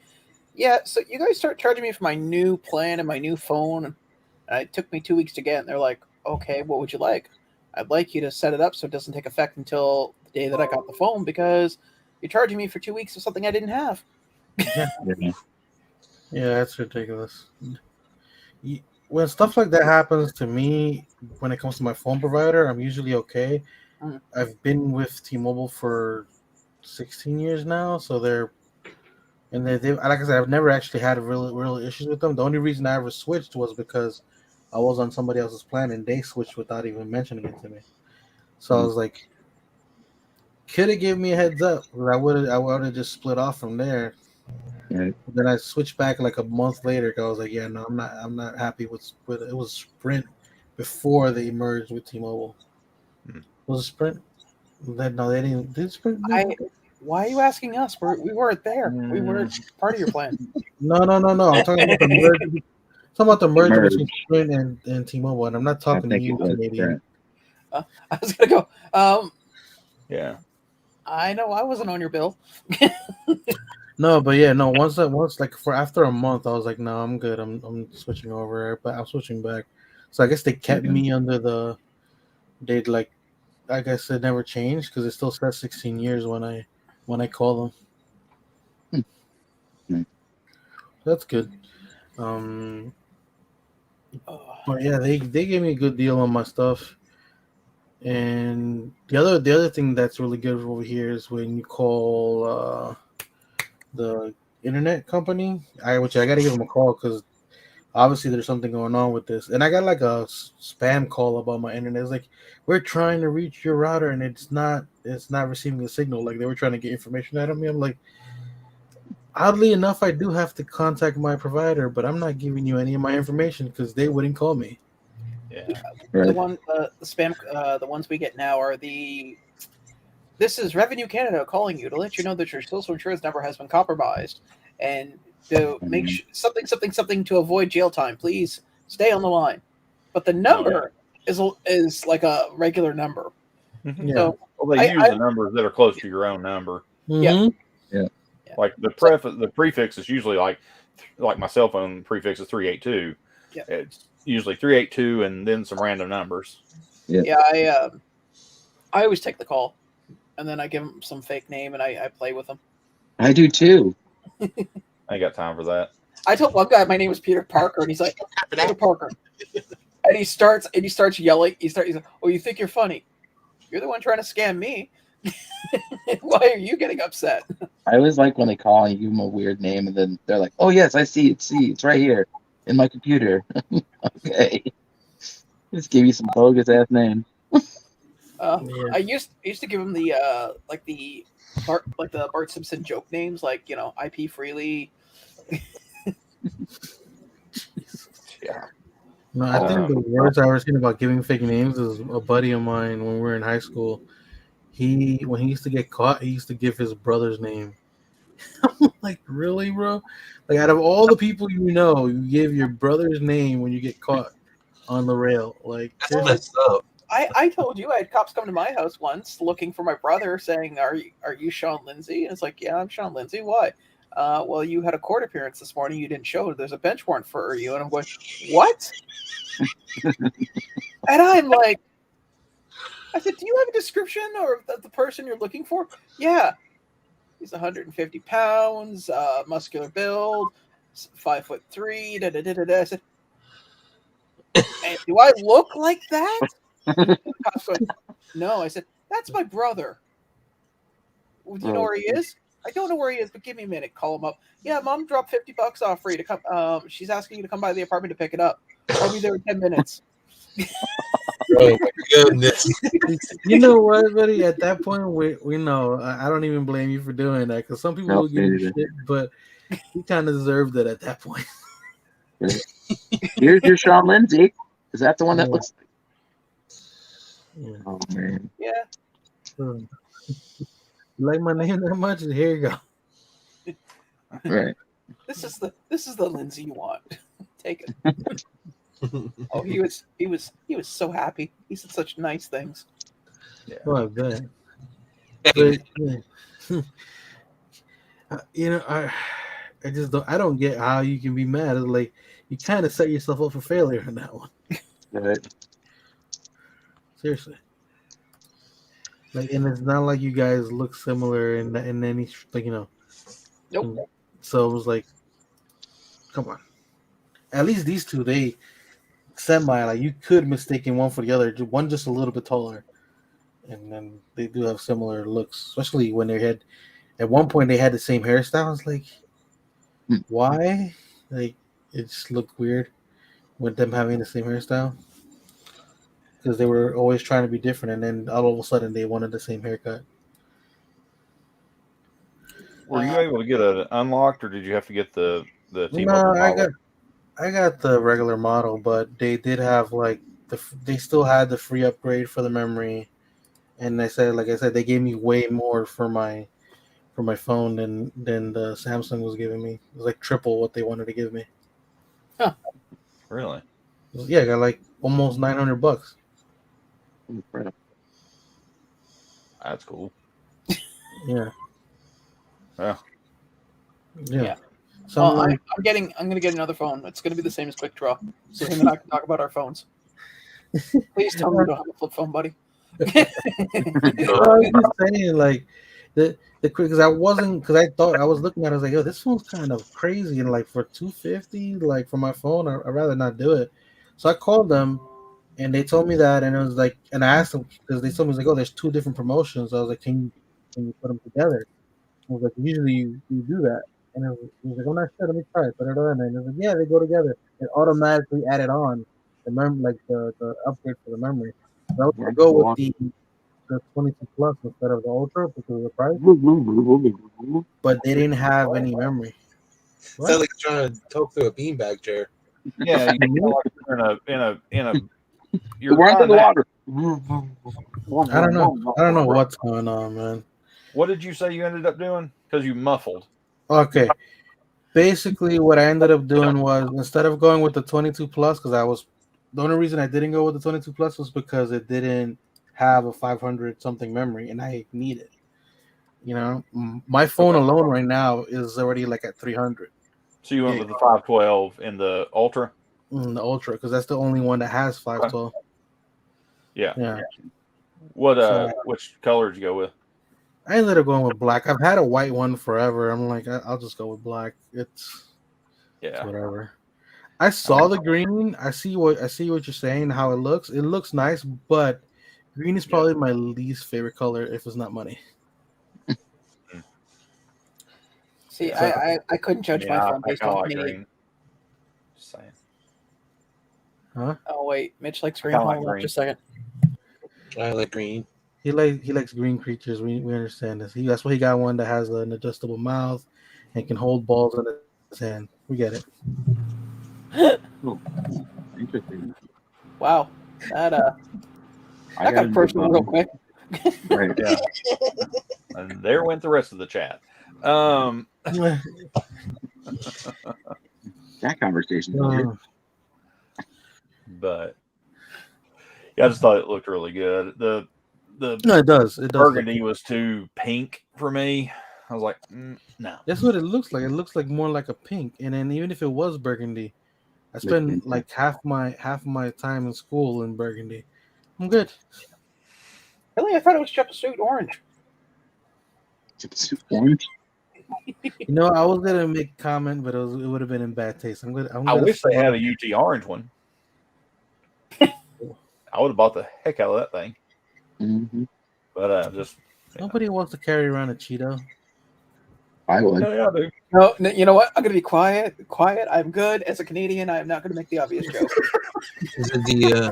yeah, so you guys start charging me for my new plan and my new phone. And it took me 2 weeks to get. And they're like, okay, what would you like? I'd like you to set it up so it doesn't take effect until the day that I got the phone, because you're charging me for 2 weeks of something I didn't have. Yeah, that's ridiculous. When stuff like that happens to me, when it comes to my phone provider, I'm usually okay. Mm. I've been with T-Mobile for 16 years now, so they've like I said, I've never actually had real issues with them. The only reason I ever switched was because I was on somebody else's plan and they switched without even mentioning it to me. So I was like, could have given me a heads up. I would have just split off from there. Right. Then I switched back like a month later because I was like, yeah, no, I'm not happy with it. Was Sprint before they merged with T-Mobile. Was it Sprint? No, they didn't. Did Sprint? Why are you asking us? We weren't there. We weren't part of your plan. No. I'm talking about the merger. Talking about the merger between Sprint and T-Mobile, and I'm not talking to you, Canadian. I was gonna go. Yeah. I know I wasn't on your bill. No, but yeah, no. Once like for after a month, I was like, no, I'm good. I'm switching over, but I'm switching back. So I guess they kept me under the. They'd like, I guess it never changed because it still says 16 years when I call them. That's good. But yeah, they gave me a good deal on my stuff. And the other thing that's really good over here is when you call the internet company, which I got to give them a call because obviously there's something going on with this. And I got like a spam call about my internet. It's like, we're trying to reach your router and it's not receiving a signal. Like they were trying to get information out of me. I'm like, oddly enough, I do have to contact my provider, but I'm not giving you any of my information because they wouldn't call me. Yeah. The spam, the ones we get now are this is Revenue Canada calling you to let you know that your social insurance number has been compromised, and to make something to avoid jail time. Please stay on the line. But the number is like a regular number. Mm-hmm. Yeah. So well, they use the numbers that are close to your own number. Mm-hmm. Yeah. Like the prefix is usually like my cell phone prefix is 382. Yeah. It's usually 382 and then some random numbers. Yeah, I always take the call. and then I give him some fake name and I play with him. I do too. I ain't got time for that. I told one guy my name was Peter Parker, and he's like, Peter Parker. And he starts yelling. He's like, oh, you think you're funny? You're the one trying to scam me. Why are you getting upset? I always like when they call and you give them a weird name, and then they're like, "Oh yes, I see it. See, it's right here in my computer." Okay, just give you some bogus ass name. I used to give him the Bart Simpson joke names, like IP Freely. Yeah. No, I think the worst I've ever seen about giving fake names is a buddy of mine when we were in high school. When he used to get caught, he used to give his brother's name. I'm like, really, bro? Like, out of all the people you know, you give your brother's name when you get caught on the rail. Like, That's messed up. I told you I had cops come to my house once looking for my brother, saying, "Are you Sean Lindsay?" And it's like, "Yeah, I'm Sean Lindsay. Why?" Well, you had a court appearance this morning. You didn't show. There's a bench warrant for you. And I'm going, what? And I'm like, I said, do you have a description of the person you're looking for? Yeah. He's 150 pounds, muscular build, 5'3". Da, da, da, da, da. I said, do I look like that? The cop's going, no. I said, that's my brother. Do you know where he is? I don't know where he is, but give me a minute. Call him up. Yeah, Mom dropped $50 off for you to come. She's asking you to come by the apartment to pick it up. I'll be there in 10 minutes. Oh my goodness! You know what, buddy? At that point, we know. I don't even blame you for doing that, because some people will give you shit, but you kind of deserved it at that point. Here's your Sean Lindsay. Is that the one that looks? Yeah. Oh man. Yeah. You like my name that much? Here you go. Right. This is the Lindsay you want. Take it. Oh, he was so happy. He said such nice things. Yeah. Oh, I bet. But, I just don't get how you can be mad. It's like you kind of set yourself up for failure on that one. Right. Seriously. Like, and it's not like you guys look similar in any, like, Nope. So it was like, come on. At least these two, they like you could mistake one for the other. One just a little bit taller, and then they do have similar looks. Especially when they had, at one point they had the same hairstyle. I was like, why? Like, it just looked weird with them having the same hairstyle, because they were always trying to be different, and then all of a sudden they wanted the same haircut. Were you able to get it unlocked, or did you have to get the T-Mobile No, model? I got the regular model, but they did have like they still had the free upgrade for the memory, and like I said, they gave me way more for my phone than the Samsung was giving me. It was like triple what they wanted to give me. Huh. Really? Yeah, I got like almost $900. That's cool. Yeah. Yeah. Yeah. So I'm gonna get another phone. It's gonna be the same as Quick Draw, so him and I can talk about our phones. Please tell me you don't have a flip phone, buddy. I was just saying, like, because I was looking at it, I was like, yo, this phone's kind of crazy, and like for $250, like for my phone, I'd rather not do it. So I called them, and they told me that, and it was like, and I asked them, because they told me, like, oh, there's two different promotions. I was like, can you put them together? I was like, usually you do that. And he was like, I'm not sure, let me try it. Put it on, and it was like, yeah, they go together. It automatically added on the upgrade for the memory. So I was gonna go with the 22 plus instead of the ultra because of the price, but they didn't have any memory. What? Sounds like trying to talk through a beanbag chair. Yeah, you know, like in a you're We're under the water. I don't know what's going on, man. What did you say you ended up doing? Because you muffled. Okay. Basically, what I ended up doing was, instead of going with the 22 plus, because the only reason I didn't go with the 22 plus was because it didn't have a 500 something memory, and I need it. My phone alone right now is already like at 300. So you went with the 512 in the Ultra? The ultra, because that's the only one that has 512. Yeah. Yeah. What which color did you go with? I ended up going with black. I've had a white one forever. I'm like, I'll just go with black. It's whatever. I saw the green. I see what you're saying. How it looks. It looks nice, but green is probably my least favorite color if it's not money. See, I couldn't judge my phone based on like Canadian. green. Just saying. Huh? Oh wait, Mitch likes green. Hold on just a second. I like green. He likes green creatures. We understand this. That's why he got one that has an adjustable mouth and can hold balls in his hand. We get it. Oh, interesting. Wow, that I got personal real quick. Right. Yeah. And there went the rest of the chat. That conversation. But yeah, I just thought it looked really good. The No, it does. It does. Burgundy was too pink for me. I was like, no. That's what it looks like. It looks like more like a pink. And then even if it was burgundy, I spend like half my time in school in burgundy. I'm good. Really, I thought it was jumpsuit orange. Jumpsuit orange. You know, I was gonna make a comment, but it would have been in bad taste. I wish they had a UT orange one. I would have bought the heck out of that thing. Mm-hmm. But just nobody wants to carry around a Cheeto. I would. Yeah, dude. No, you know what? I'm gonna be quiet. Quiet. I'm good. As a Canadian, I am not gonna make the obvious joke. Is it the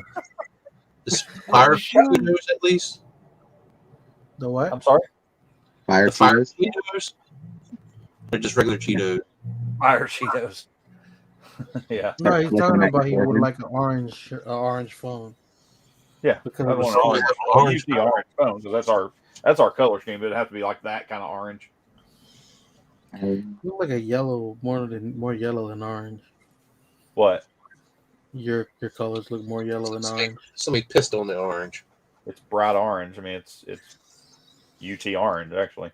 fire Cheetos at least? The what? I'm sorry. Fire Cheetos? Or just regular Cheetos? Fire Cheetos. Yeah. No, he's talking about he would like an orange phone. Yeah, because I want an orange phone because that's our color scheme. But it'd have to be like that kind of orange. You look like a yellow, more yellow than orange. What? Your colors look more yellow than orange. Somebody pissed on the orange. It's bright orange. I mean, it's UT orange actually.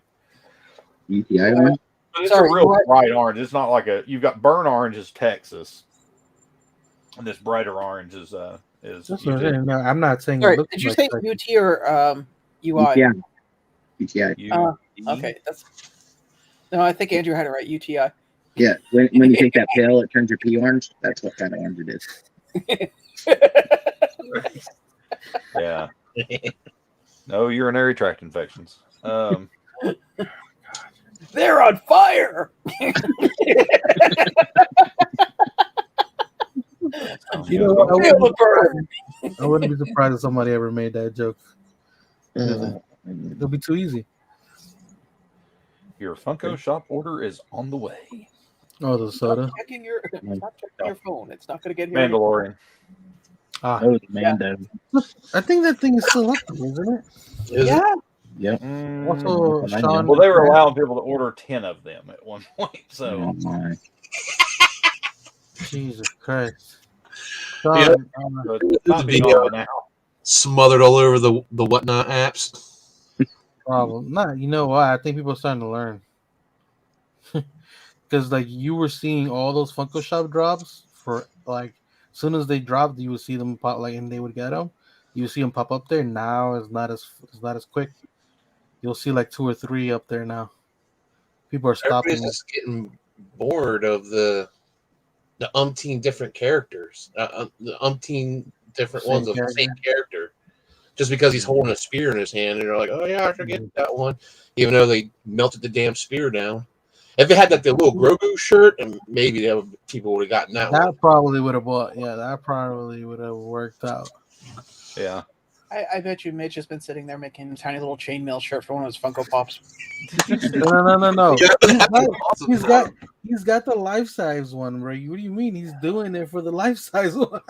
UTI one. But it's a real bright orange. It's not like you've got burnt orange is Texas, and this brighter orange is. That's what I'm saying. No, I'm not saying. Sorry, did you say UT or UI? Yeah. UTI. Okay, that's. No, I think Andrew had it right. UTI. Yeah, when you take that pill, it turns your pee orange. That's what kind of orange it is. Yeah. No urinary tract infections. They're on fire. You know what? I wouldn't be surprised if somebody ever made that joke. It'll be too easy. Your Funko Shop order is on the way. Oh, the soda. Stop checking your phone. It's not going to get here. Mandalorian. Mando. I think that thing is still up there, isn't it? Yeah. Yep. Also, Sean. Well, they were allowing people to order 10 of them at one point. So. Oh, Jesus Christ. Sean, now. Smothered all over the whatnot apps. Problem. Nah, you know what? I think people are starting to learn. Because like you were seeing all those Funko Shop drops for like as soon as they dropped, you would see them pop like and they would get them. You would see them pop up there. Now it's not as quick. You'll see like 2 or 3 up there now. People are stopping. Everybody's just getting bored of the umpteen different characters, the umpteen different ones of the same character. Just because he's holding a spear in his hand, and they're like, "Oh yeah, I should get that one," even though they melted the damn spear down. If it had like the little Grogu shirt, and maybe people would have gotten that one. That probably would have bought. Yeah, that probably would have worked out. Yeah. I bet you Mitch has been sitting there making a tiny little chainmail shirt for one of his Funko Pops. No. Yeah, He's got the life size one, bro. What do you mean? He's doing it for the life size one.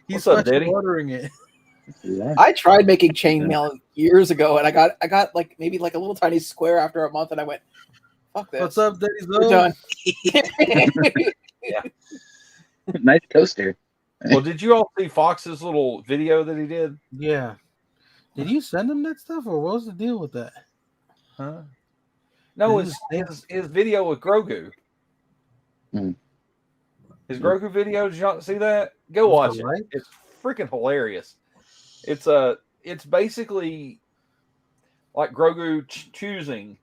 He's ordering it. Yeah. I tried making chainmail years ago, and I got like maybe like a little tiny square after a month, and I went, "Fuck this." What's up, Daddy? We're done. Yeah. Nice toaster. Well, did you all see Fox's little video that he did? Yeah. Did you send him that stuff, or what was the deal with that? Huh? No, his video with Grogu. His Grogu video. Did you not see that? Go watch it. It's freaking hilarious. It's basically like Grogu choosing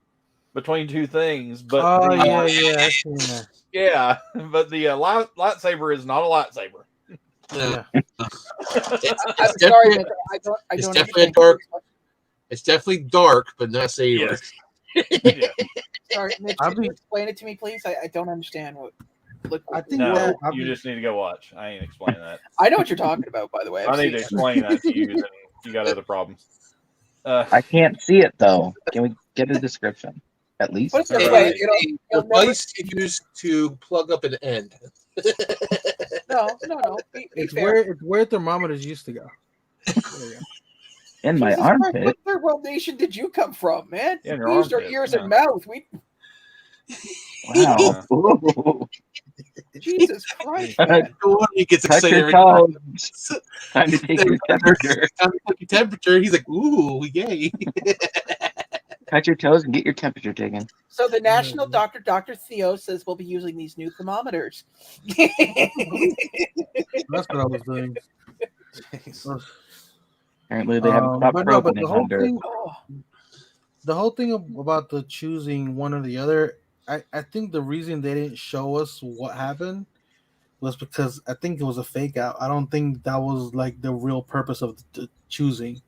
between two things, but Oh the, yeah, I've seen that. yeah, but the lightsaber is not a lightsaber. Yeah. I'm sorry, Nick. I it's don't definitely a understand. dark. It's definitely dark, but not saber. Yes. Yeah. Sorry, Mitch. I'll Can you be- explain it to me, please? I don't understand what. Look, I think No, that I'll you be- just need to go watch. I ain't explaining that. I know what you're talking about, by the way. I I've need seen to it. explain that to you, then you got other problems. I can't see it though. Can we get a description at least? Put it this All way, right. you'll never. Device used to plug up an end. No. Be it's fair. where thermometers used to go. There you go. In my Jesus Christ, armpit. what third world nation did you come from, man? In We your used our armpit, ears yeah. and mouth. We Wow. Ooh. Jesus Christ, man. No wonder he gets Touch excited your every time. toes. Time to take your temperature. Time to take your temperature. He's like, ooh, yay. Touch your toes and get your temperature taken. So the national doctor, Dr. Theo, says we'll be using these new thermometers. That's what I was doing. Apparently they haven't stopped But no, but probing it on dirt. Oh, the whole thing about the choosing one or the other, I think the reason they didn't show us what happened was because I think it was a fake out. I don't think that was like the real purpose of the choosing.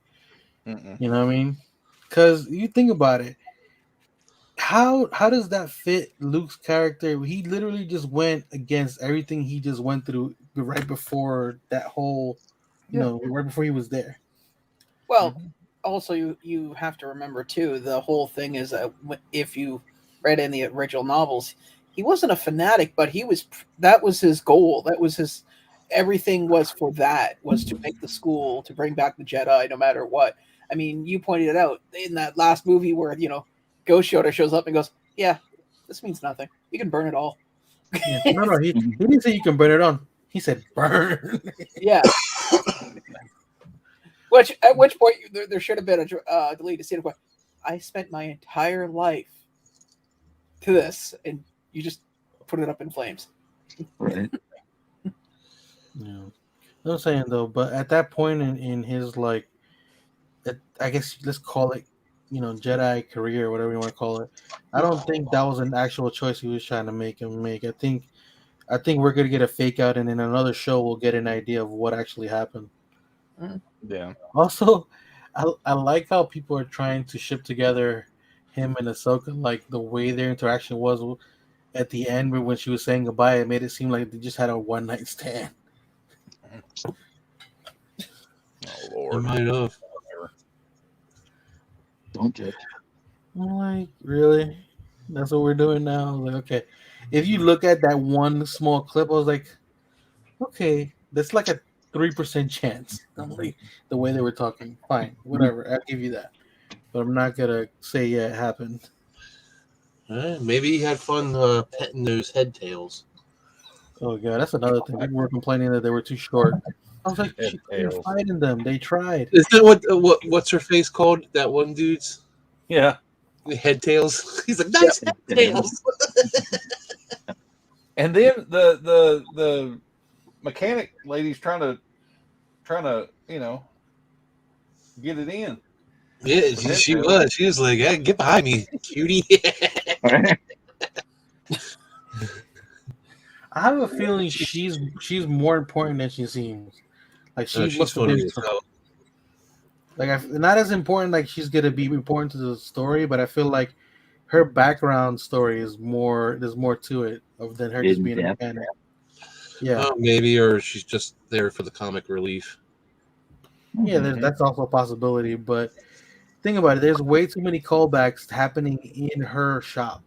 Mm-mm. You know what I mean? Because you think about it, how does that fit Luke's character? He literally just went against everything he just went through right before that whole, right before he was there. well, also you have to remember too. The whole thing is that if you read in the original novels, he wasn't a fanatic, but that was his goal. That was his everything was for that was to make the school to bring back the Jedi no matter what. I mean, you pointed it out in that last movie where Ghost Yoda shows up and goes, "Yeah, this means nothing. You can burn it all." Yeah. No, he didn't say you can burn it on. He said burn. Yeah. At which point there should have been a deleted scene of I spent my entire life to this, and you just put it up in flames. Right. Yeah. I'm saying though, but at that point in his I guess let's call it, Jedi career or whatever you want to call it. I don't think that was an actual choice he was trying to make him make. I think we're gonna get a fake out, and in another show we'll get an idea of what actually happened. Yeah. Also, I like how people are trying to ship together him and Ahsoka, like the way their interaction was at the end when she was saying goodbye. It made it seem like they just had a one night stand. Oh I Lord. might have. Don't judge. I'm like, really? That's what we're doing now? I was like, okay. If you look at that one small clip, I was like, okay, that's like a 3% chance. I'm like, the way they were talking. Fine, whatever. I'll give you that. But I'm not gonna say it happened. Maybe he had fun petting those head tails. Oh god, that's another thing. People were complaining that they were too short. I was like, Head you're tails. fighting them. They tried. Is that what's her face called? That one dude's Yeah. the head tails. He's like, nice head tails. And then the mechanic lady's trying to get it in. Yeah, she was. She was like, hey, get behind me, cutie. I have a feeling she's more important than she seems. Like she she's must have funny been as hell. like not as important. Like she's gonna be important to the story, but I feel like her background story is more. There's more to it than her just being a mechanic. Yeah, Maybe, or she's just there for the comic relief. yeah. That's also a possibility. But think about it. There's way too many callbacks happening in her shop.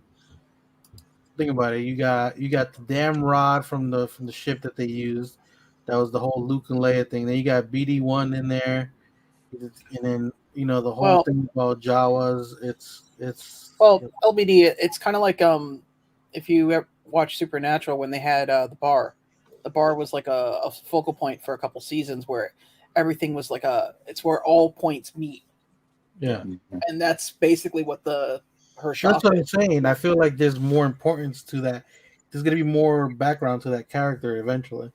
Think about it. You got the damn rod from the ship that they used. That was the whole Luke and Leia thing. Then you got BD1 in there, and then the whole thing about Jawas. It's LBD. It's kind of like if you ever watch Supernatural when they had the bar. The bar was like a focal point for a couple seasons where everything was like it's where all points meet. Yeah, and that's basically what her shop. That's what I'm saying. I feel like there's more importance to that. There's gonna be more background to that character eventually.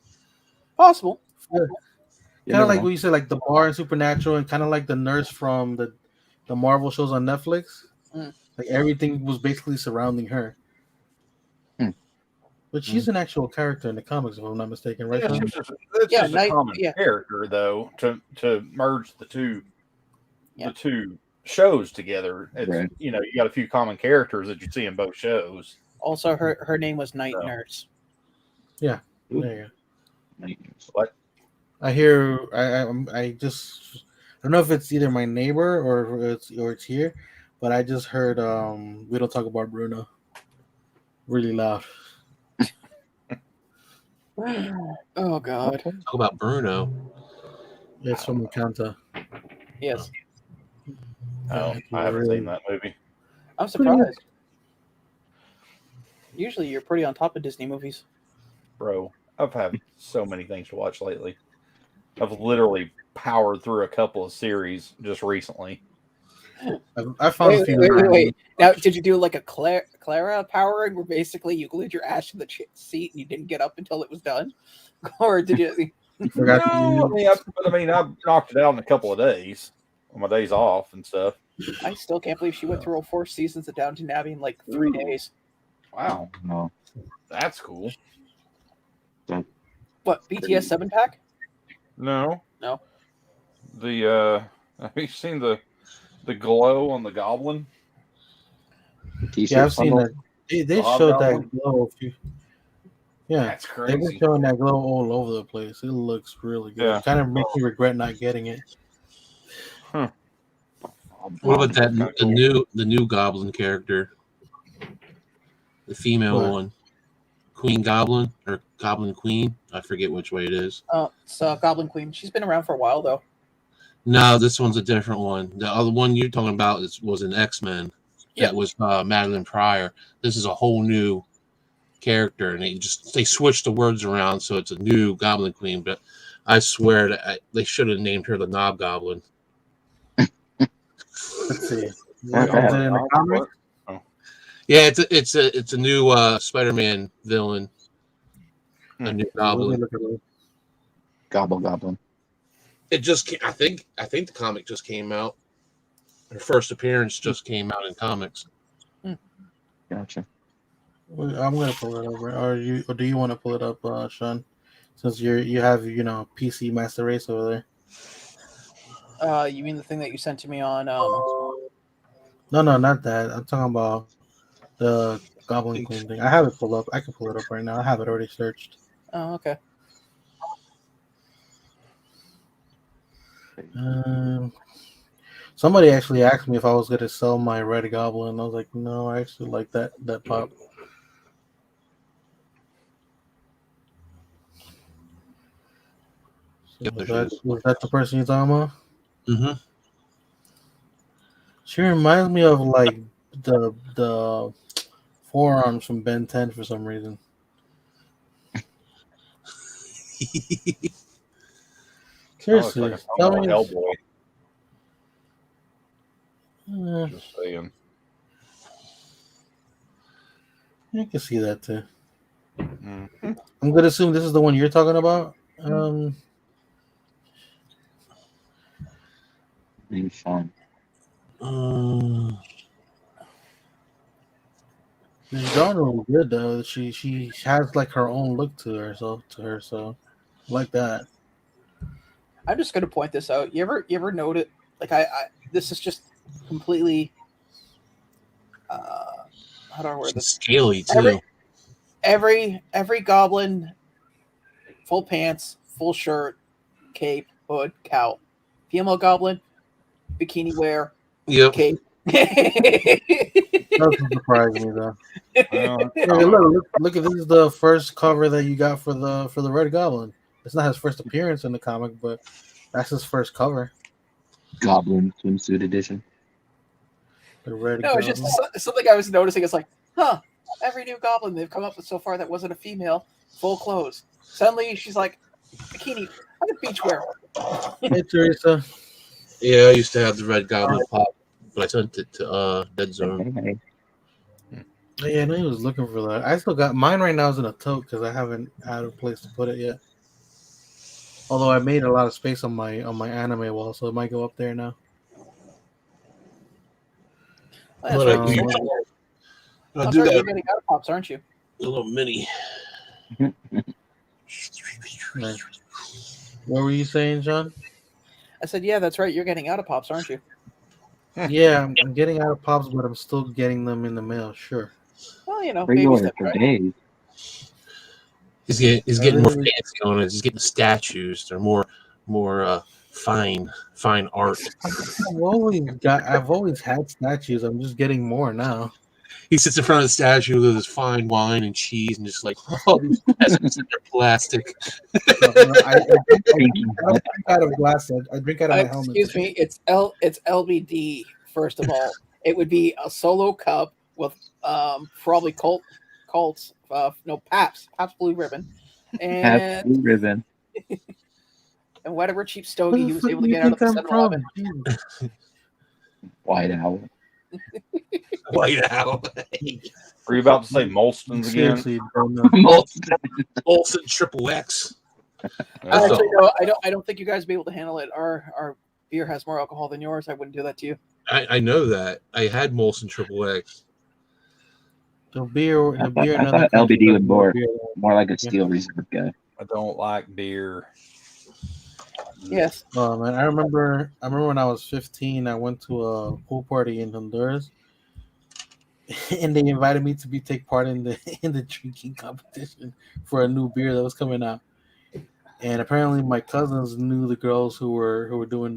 Possible. Kind of like what you said, like the bar in Supernatural, and kind of like the nurse from the the Marvel shows on Netflix. Mm. Like everything was basically surrounding her. But she's an actual character in the comics, if I'm not mistaken, right? It's Sean? just, Yeah, a common character, though. To merge the two shows together, it's Right. you got a few common characters that you see in both shows. Also, her name was Night So. Nurse. Yeah, there you go. What? I hear. I just. I don't know if it's either my neighbor or it's here, but I just heard. We don't talk about Bruno. Really loud. Oh God. Talk about Bruno. It's from Encanto. Yes. Oh, I haven't seen that movie. I'm surprised. Usually, you're pretty on top of Disney movies. Bro, I've had so many things to watch lately. I've literally powered through a couple of series just recently. I found a few. Wait. Now, did you do like a Clara powering, where basically you glued your ass to the seat and you didn't get up until it was done, or did you? No, I mean, I've knocked it out in a couple of days on my days off and stuff. I still can't believe she went through all 4 seasons of Downton Abbey in like 3 days. Wow, No. that's cool. What, BTS 7-pack? No. No. Have you seen the glow on the goblin? Yeah, I've seen that. They showed that glow. Yeah, That's they've been crazy. showing that glow all over the place. It looks really good. Yeah. It kind of makes me regret not getting it. What about that? The new Goblin character, the female one, Queen Goblin or Goblin Queen. I forget which way it is. Oh, it's Goblin Queen. She's been around for a while though. No, this one's a different one. The other one you're talking about was an X-Men. Yeah. That was Madeline Pryor. This is a whole new character, and they switched the words around, so it's a new Goblin Queen. But I swear that they should have named her the Knob Goblin. Let's see. Is it in the comics? Yeah, it's a new Spider-Man villain. A new Goblin. Goblin. It just I think the comic just came out. Her first appearance just came out in comics. Gotcha. I'm gonna pull it over. Or do you want to pull it up, Sean? Since you have PC Master Race over there. You mean the thing that you sent to me on? No, not that. I'm talking about the Goblin Queen thing. I have it pulled up. I can pull it up right now. I have it already searched. Oh, okay. Somebody actually asked me if I was gonna sell my Red Goblin. I was like, no, I actually like that pop. So was that the person you're talking about? Mm-hmm. She reminds me of like the forearms from Ben 10 for some reason. Seriously, tell me. Hellboy. Just saying. I can see that too. Mm-hmm. I'm gonna assume this is the one you're talking about. Maybe Sean. This genre was good though. She has like her own look to her, so I like that. I'm just gonna point this out. You ever notice? Like I this is just completely. How do I word this? Scaly too. Every goblin, full pants, full shirt, cape, hood, cowl. Female goblin, bikini wear, cape. Doesn't surprise me though. Look if this is the first cover that you got for the Red Goblin. It's not his first appearance in the comic, but that's his first cover. Goblin swimsuit edition. The Red No, Goblin. it's just something I was noticing. It's like, every new goblin they've come up with so far that wasn't a female, full clothes. Suddenly she's like, bikini, I'm a beach wear. Hey Teresa. Yeah, I used to have the Red Goblin pop, but I sent it to Dead Zone. Yeah, I know he was looking for that. I still got mine right now is in a tote because I haven't had a place to put it yet. Although I made a lot of space on my anime wall, so it might go up there now. Oh, that's What right. I You do, sold them. I I'm do sorry, that you're getting out of pops, aren't you? a little mini. Nice. What were you saying, John? I said, yeah, that's right. You're getting out of pops, aren't you? Yeah, I'm getting out of pops, but I'm still getting them in the mail. Sure. Well, you know, baby Pre-order steps, for right? days. He's I getting more literally, fancy on it. He's getting statues. They're more fine art. I've always had statues. I'm just getting more now. He sits in front of the statue with his fine wine and cheese, and just like, oh, these peasants in their plastic. No, Pinky I don't drink out of glass. I drink out of my helmet. Excuse me, it's LBD. First of all, it would be a solo cup with probably Colts, no Pabst Blue Ribbon, Have and blue ribbon. whatever cheap Where stogie the he was fuck able do to you get out of think the I'm 7-Eleven. from? Jeez. White owl. White Owl. Were you about to say Molston's again? Seriously, don't know. Molten. Olsen Triple X. Yeah. Actually, no, I don't think you guys would be able to handle it. Our beer has more alcohol than yours. I wouldn't do that to you. I know that. I had Molson Triple X. The beer in I other thought countries LBD are was more beer than- more like a Yeah. steel reserve guy. I don't like beer. Yes. Oh man, I remember when I was 15, I went to a pool party in Honduras, and they invited me to take part in the in the drinking competition for a new beer that was coming out. And apparently, my cousins knew the girls who were doing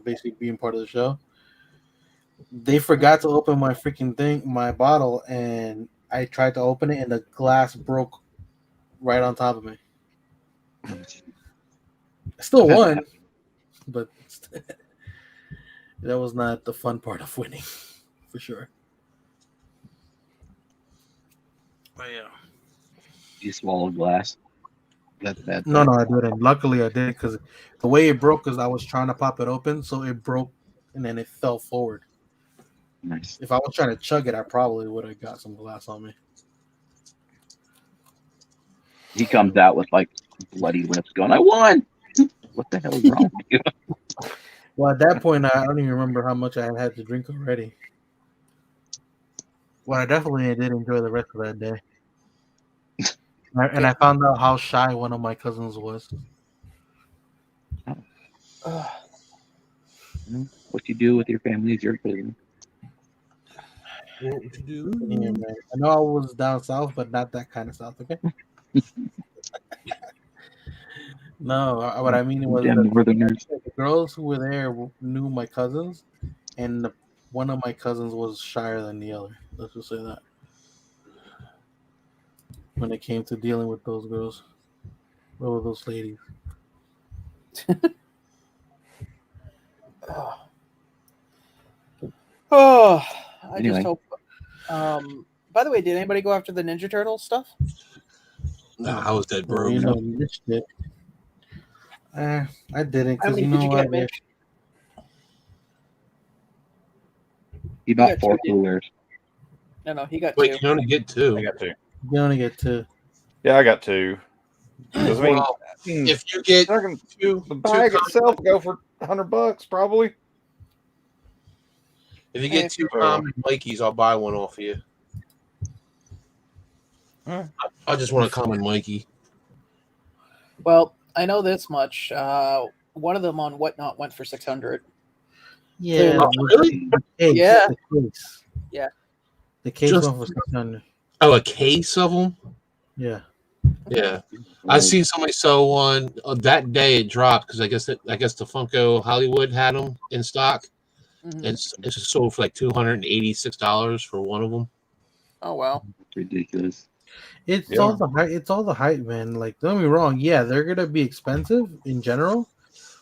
basically being part of the show. They forgot to open my freaking my bottle, and I tried to open it, and the glass broke right on top of me. I still won, but that was not the fun part of winning, for sure. But yeah. You swallowed glass. That's a bad No, thing. I didn't. Luckily, I did because the way it broke is I was trying to pop it open, so it broke and then it fell forward. Nice. If I was trying to chug it, I probably would have got some glass on me. He comes out with like bloody lips going, I won! What the hell is wrong with you? Well, at that point, I don't even remember how much I had to drink already. Well, I definitely did enjoy the rest of that day. And I found out how shy one of my cousins was. What you do with your family is your business. What would you do? Yeah, man. I know I was down south, but not that kind of south, okay? No, what I mean was Damn northerners. the girls who were there knew my cousins, and one of my cousins was shyer than the other. Let's just say that. When it came to dealing with those girls, or with those ladies. Oh, I Anyway. just hope. By the way, did anybody go after the Ninja Turtle stuff? No, I was dead broke. You know, Mitch did. I didn't How because many you did know you what? get, Mitch? He bought got 4 two, didn't coolers. No, he got Wait, two. you can only get two. I got two. You only get two. Yeah, I got two. 'Cause, I mean, Well, if you get two, the bag itself will go for $100 probably. if you get two common Mikeys, I'll buy one off of you. Huh. I just want a common Mikey. Well, I know this much. One of them on Whatnot went for 600. Yeah. Oh, really? Yeah. The case. Yeah. The case Just- went for 600. Oh, a case of them? Yeah. Yeah. I seen somebody sell one that day. It dropped because I guess the Funko Hollywood had them in stock. Mhm. It's just sold for like $286 for one of them. Oh wow. Ridiculous. It's all the hype. It's all the hype, man. Like, don't get me wrong. Yeah, they're gonna be expensive in general,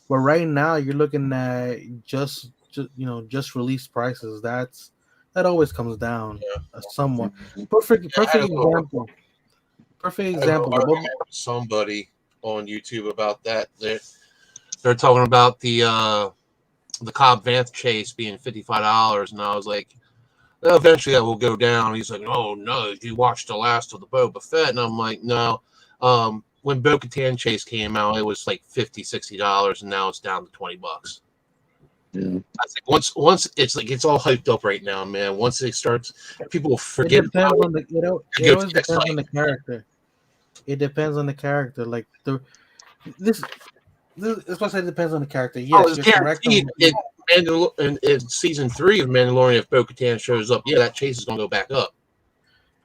but right now you're looking at just release prices. That always comes down somewhat. Perfect example. Perfect example. I heard somebody on YouTube about that. They're talking about the Cobb Vanth chase being $55, and I was like, well, eventually that will go down. He's like, oh no, you watched the last of the Boba Fett, and I'm like, no. When Bo-Katan chase came out, it was like $50, $60, and now it's down to $20. Yeah. I think once it's like it's all hyped up right now, man. Once it starts, people will It forget depends about on the it. it Go to always the next depends on hype. the character. It depends on the character. Like this especially depends on the character. Oh, Yes, it's you're correct guaranteed. on In season 3 of Mandalorian, if Bo-Katan shows up, yeah, that chase is gonna go back up.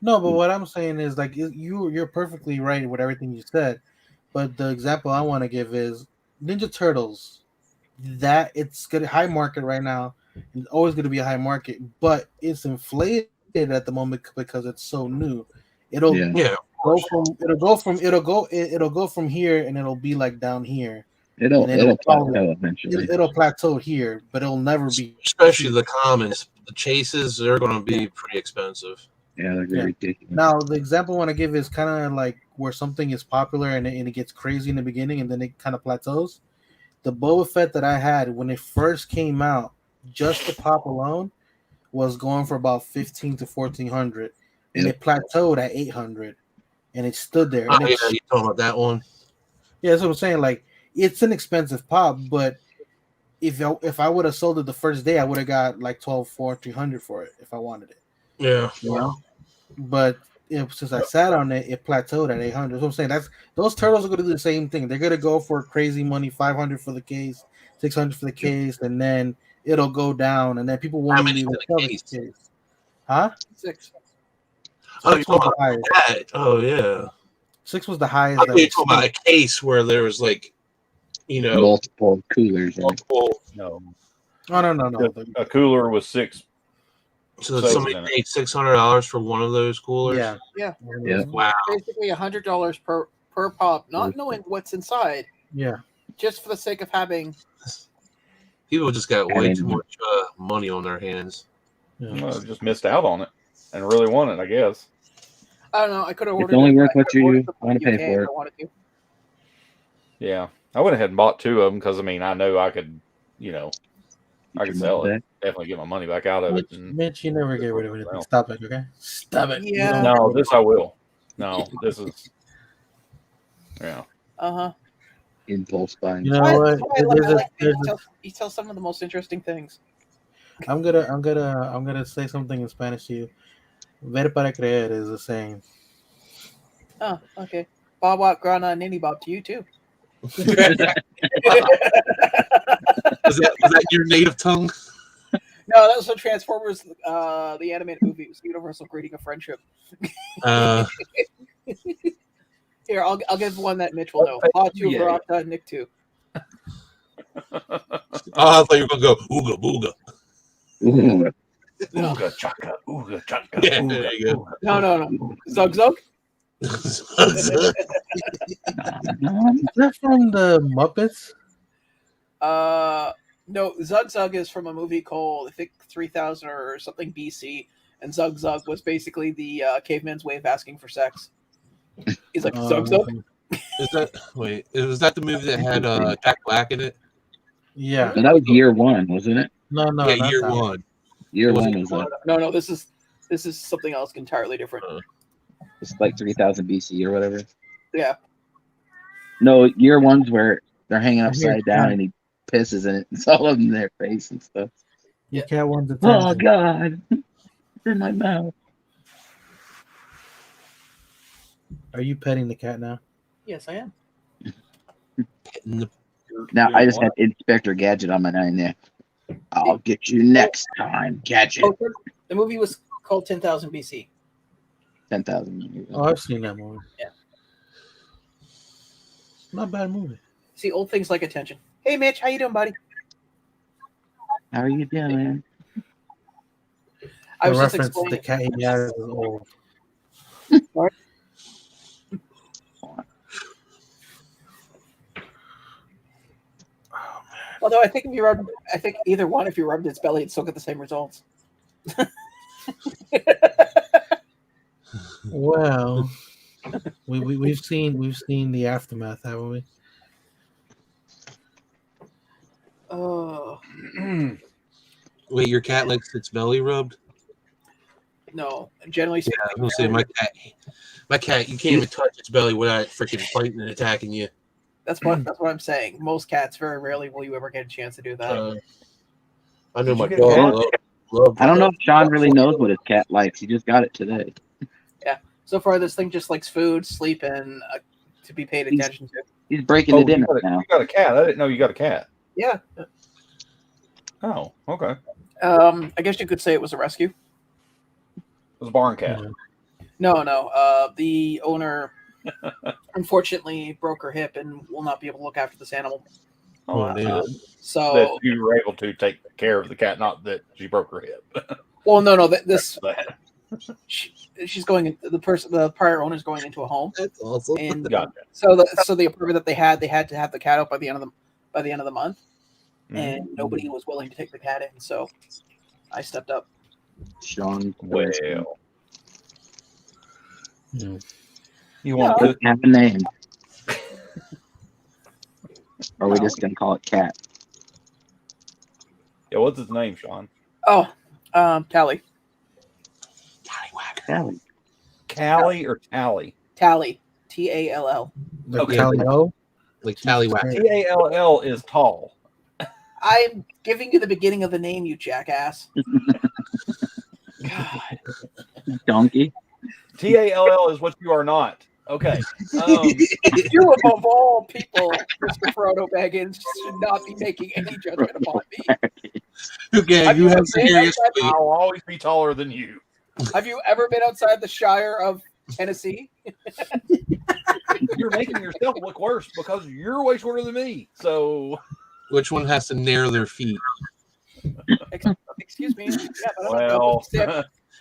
no, but what I'm saying is like you're perfectly right with everything you said. But the example I want to give is Ninja Turtles. That it's good high market right now. It's always going to be a high market, but it's inflated at the moment because it's so new. It'll Yeah. Yeah, it'll go from here and it'll be like down here, and It'll plateau eventually. it'll plateau here, but it'll never be especially cheap. the commons, the chases, they're gonna be pretty expensive. Yeah, they're Yeah. ridiculous. Now the example I want to give is kind of like where something is popular and it gets crazy in the beginning and then it kind of plateaus. The Boba Fett that I had when it first came out, just the pop alone, was going for about 15 to 1400, and Yep. it plateaued at 800, and it stood there. Oh And yeah, it's you talking about that one? yeah, that's what I'm saying. Like it's an expensive pop, but if I would have sold it the first day, I would have got like 12, 1400 for it if I wanted it. Yeah. You know, but since I sat on it, it plateaued at 800. So I'm saying those turtles are going to do the same thing. They're going to go for crazy money, 500 for the case, 600 for the case, and then it'll go down, and then people won't How even many's even in sell the the case? case. Huh? 6. Oh, you're Six was talking the highest. about that? Oh yeah. 6 was the I highest thought that you were was talking sold. about a case where there was like, Multiple coolers. multiple. No, Oh no. a cooler with 6. So Sodas somebody in it. paid $600 for one of those coolers. Yeah. Yeah. Yeah. Wow. Basically $100 per pop, not knowing what's inside, Yeah. just for the sake of having. People just got way And too much money on their hands. Well, just missed out on it and really want it, I guess. I don't know. I could have it's ordered. only it. worth I what could've ordered you them from want to pay UK for if it. I wanted to. Yeah, I went ahead and bought 2 of them because I mean I know I could, I could sell it. Definitely get my money back out of it. Mitch, you never get rid of anything. Stop it, okay? Stop it. You Yeah. don't- No, this I will. No, this is. Yeah. Impulse buying. You know what? He tells some of the most interesting things. I'm gonna say something in Spanish to you. Ver para creer is the saying. Oh, okay. Bawat Grana Nini Bob to you too. Was that your native tongue? No, that was from Transformers, the animated movie. It was Universal Greeting of Friendship. Here, I'll give one that Mitch will know. Batu Yeah. Verata Nick 2. Oh, I thought you were gonna go ooga booga. Ooh. Ooga chaka, ooga chaka. Yeah, ooga, there you go. ooga. No. Zug Zug? Is that from the Muppets? No, Zug Zug is from a movie called, I think, 3000 or something BC. And Zug Zug was basically the caveman's way of asking for sex. He's like, Zug Zug? Was that the movie that had Jack Black in it? Yeah. But that was year 1, wasn't it? No, Yeah, not year that. one. Year Was 1 it was No, this is something else entirely different. it's like 3000 BC or whatever. Yeah. No, year 1's where they're hanging I hear upside down cat. and he pisses in it. It's all in their face and stuff. Your cat wants Oh attention. God, it's in my mouth. Are you petting the cat now? Yes, I am. Now Doing I just what? had Inspector Gadget on my nine there. I'll get you next time, Gadget. Oh, the movie was called 10,000 BC. 10,000. Oh, I've seen that movie. Yeah. Not a bad movie. See, old things like attention. Hey, Mitch, how you doing, buddy? How are you doing? I The was just reference explaining. the cat he has is old. Although I think either one, if you rubbed its belly, it'd still get the same results. Well, we've seen the aftermath, haven't we? Oh Wait, your cat likes its belly rubbed? no! Generally Yeah, speaking, I was gonna say my cat, you can't even touch its belly without it freaking fighting and attacking you. that's what I'm saying. Most cats, very rarely will you ever get a chance to do that. I know Did my you get a dog cat? loved I don't know if Sean really it. knows what his cat likes. He just got it today. So far, this thing just likes food, sleep, and to be paid attention to. He's breaking Oh, it in now. you got a cat. I didn't know you got a cat. Yeah. Oh, okay. I guess you could say it was a rescue. It was a barn cat. No. The owner unfortunately broke her hip and will not be able to look after this animal. Oh, that's dude. good. So That you were able to take care of the cat, not that she broke her hip. well, no. This That- she's going. The prior owner is going into a home, That's awesome. and Gotcha. so the apartment that they had to have the cat out by the end of the month, and nobody was willing to take the cat in. So I stepped up. Sean. Well, Yeah. you want Doesn't to have a name. Or are we just gonna call it Cat? Yeah, what's his name, Sean? Oh, Tally. Callie. Callie or Tally? Tally. Tall. The Okay. Calio. Like Tallywhack. Tall is tall. I'm giving you the beginning of the name, you jackass. God. Donkey. Tall is what you are not. Okay. You, above all people, Mr. Frodo Baggins, should not be making any judgment upon me. Okay, Have you you have been serious outside- weight. I'll always be taller than you. Have you ever been outside the Shire of Tennessee? You're making yourself look worse because you're way shorter than me. So, Which one has to narrow their feet? Excuse me. Yeah, but well,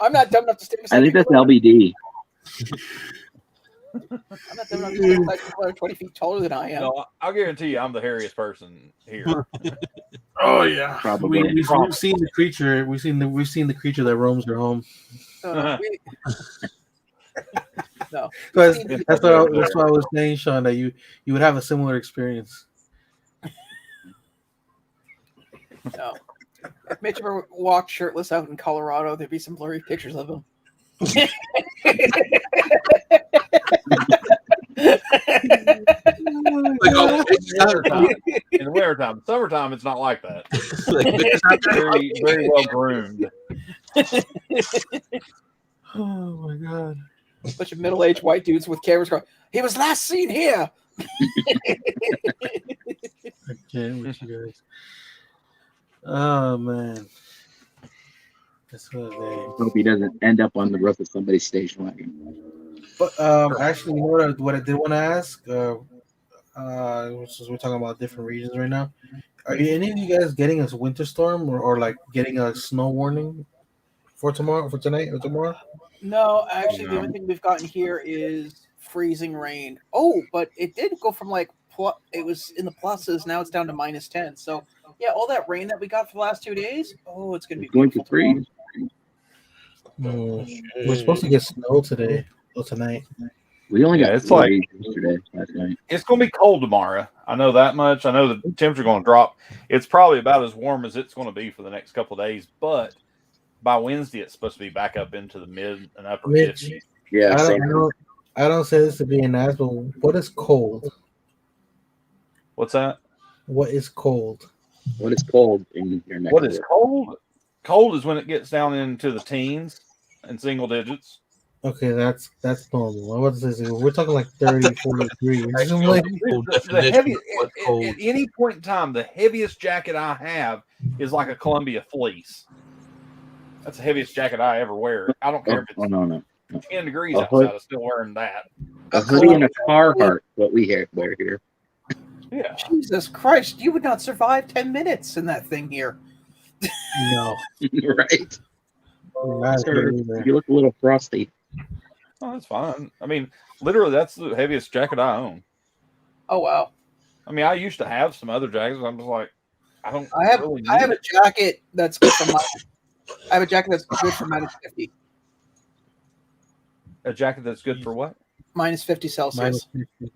I'm not dumb enough to stand I beside think that's people. LBD. I'm not dumb enough to stand beside people that are 20 feet taller than I am. no, I'll guarantee you I'm the hairiest person here. Oh yeah, Probably. we've seen the creature. We've seen the creature that roams your home. No. That's what I was saying, Sean. That you would have a similar experience. No. If Mitch ever walked shirtless out in Colorado, there'd be some blurry pictures of him. Like, oh, In the wintertime. Summertime, it's not like that. like, Very, very well groomed. Oh my god! A bunch of middle-aged white dudes with cameras going, "He was last seen here." I can't with you guys. Oh man, that's what they. Hope he doesn't end up on the roof of somebody's station wagon. But actually, you know what I did want to ask? Since we're talking about different regions right now, are any of you guys getting a winter storm or like getting a snow warning for tonight, or tomorrow? No, actually, the only thing we've gotten here is freezing rain. Oh, but it did go from like it was in the pluses. Now it's down to -10. So yeah, all that rain that we got for the last 2 days. Oh, it's gonna be Going to beautiful tomorrow. freeze. We're supposed to get snow today or tonight. We only Yeah, got it's like- yesterday, last night. It's going to be cold tomorrow. I know that much. I know the temperature going to drop. It's probably about as warm as it's going to be for the next couple of days. But by Wednesday, it's supposed to be back up into the mid and upper Mitch, 50s. Yeah, same. I don't say this to be an ass, but what is cold? What's that? What is cold? What is cold in your neck? What is cold? Cold is when it gets down into the teens and single digits. Okay, that's normal. What's this? We're talking like 30, 40 degrees. I'm like, The heaviest, at any point in time, the heaviest jacket I have is like a Columbia fleece. That's the heaviest jacket I ever wear. I don't care if it's no. 10 degrees A hood. outside. I'm still wearing that. A hoodie and a Carhartt, what we wear here. Yeah. Jesus Christ, you would not survive 10 minutes in that thing here. no. Right? Not Sir, good either. you look a little frosty. Oh, that's fine. I mean, literally, that's the heaviest jacket I own. Oh wow. I mean, I used to have some other jackets. I'm just like, I don't. I have really need I have a it. jacket that's good for I have a jacket that's good for -50. A jacket that's good for what? -50 Celsius. Minus 50.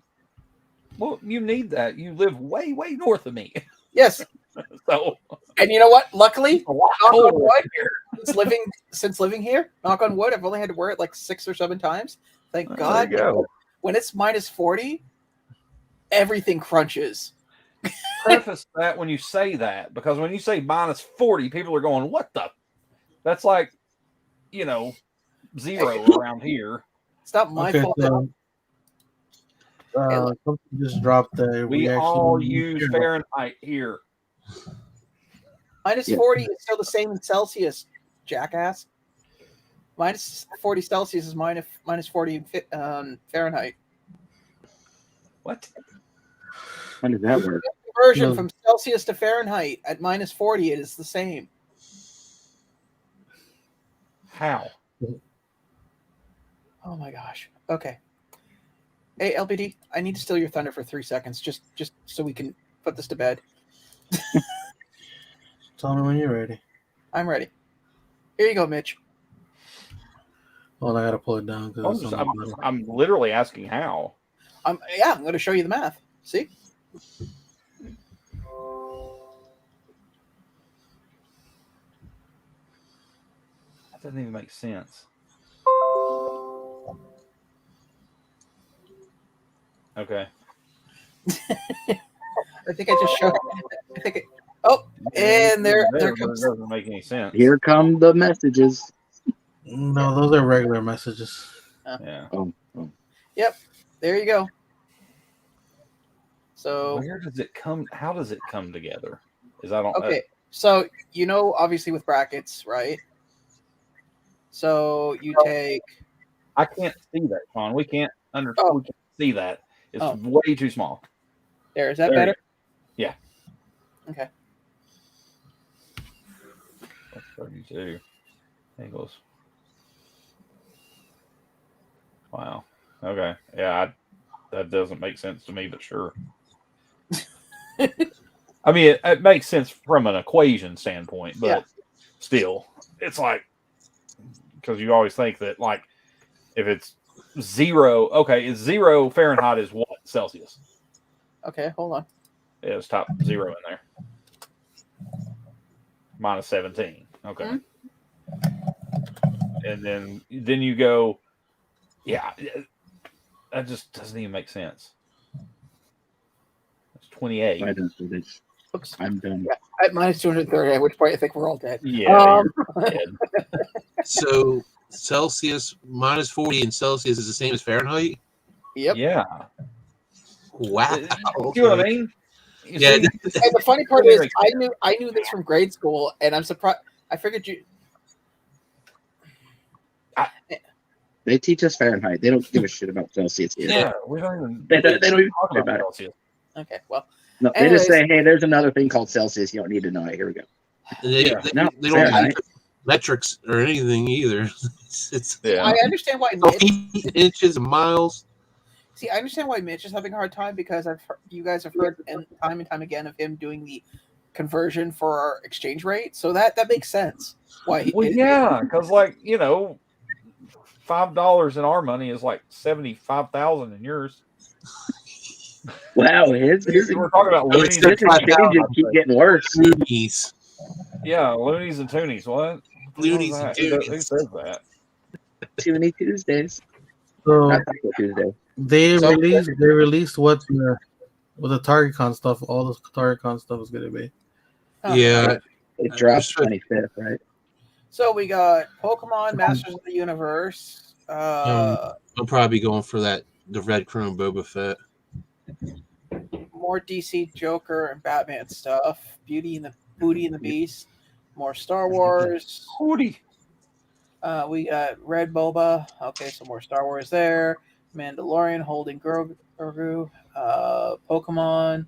Well, you need that. You live way, way north of me, Yes. so And you know what? Luckily, a lot knock on colder wood, here. since living here, knock on wood, I've only had to wear it like 6 or 7 times. Thank There God. you go. When it's -40, everything crunches. preface that when you say that, because when you say minus 40, people are going, "What the?" That's like, 0 around here. It's not my Okay, fault. so something just dropped there. We all use Fahrenheit here. Minus 40 is still the same in Celsius, jackass. Minus 40 Celsius is minus 40 Fahrenheit. What? How does that work? Conversion from Celsius to Fahrenheit at minus 40, it is the same. How? Oh my gosh. Okay. Hey, LBD, I need to steal your thunder for 3 seconds, just so we can put this to bed. Tell me when you're ready. I'm ready. Here you go, Mitch. Oh, I gotta pull it down because I'm literally asking how. I'm going to show you the math. See? That doesn't even make sense. Okay. I think I just showed. And there comes. It doesn't make any sense. Here come the messages. No, those are regular messages. Yeah. Oh. Yep. There you go. So where does it come? How does it come together? Is I don't. Okay. So obviously with brackets, right? So you take. I can't see that, Sean. We can't understand. We can't see that. It's way too small. There. Is that better? Yeah. Okay. That's 32 angles. Wow. Okay. Yeah, that doesn't make sense to me, but sure. I mean, it makes sense from an equation standpoint, but still, it's like, because you always think that, like, if it's 0, okay, it's 0 Fahrenheit is what? Celsius. Okay, hold on. Yeah, it's top 0 in there. Minus 17. Okay. Mm-hmm. And then you go, yeah, that just doesn't even make sense. It's 28. Oops. I'm done. Yeah, at minus 230, at which point I think we're all dead. Yeah. Dead. So Celsius minus 40 in Celsius is the same as Fahrenheit? Yep. Yeah. Wow. You see what I mean? And the funny part is, I knew this from grade school, and I'm surprised. I figured you. They teach us Fahrenheit. They don't give a shit about Celsius either. Yeah, we don't even. They don't even talk about Celsius. Okay, well. No, they just say, "Hey, there's another thing called Celsius. You don't need to know it. Here we go." They don't have metrics or anything either. I understand why Mitch, inches and miles. See, I understand why Mitch is having a hard time because you guys have heard time and time again of him doing the conversion for our exchange rate, so that makes sense. Why? Because $5 in our money is like 75,000 in yours. Wow, his we're talking about loonies. His exchanges keep getting worse. Loonies. Yeah, loonies and toonies. What? Loonies and toonies. Who says that? Too many Tuesdays. So not Taco Tuesday. They released what the TargetCon stuff. All the TargetCon stuff is gonna be. Yeah, it drops 25th, right? So we got Pokemon Masters of the Universe. I'll probably be going for the Red Chrome Boba Fett. More DC Joker and Batman stuff. Beauty and the Beast. More Star Wars. Hootie. We got Red Boba. Okay, so more Star Wars there. Mandalorian holding Grogu. Pokemon.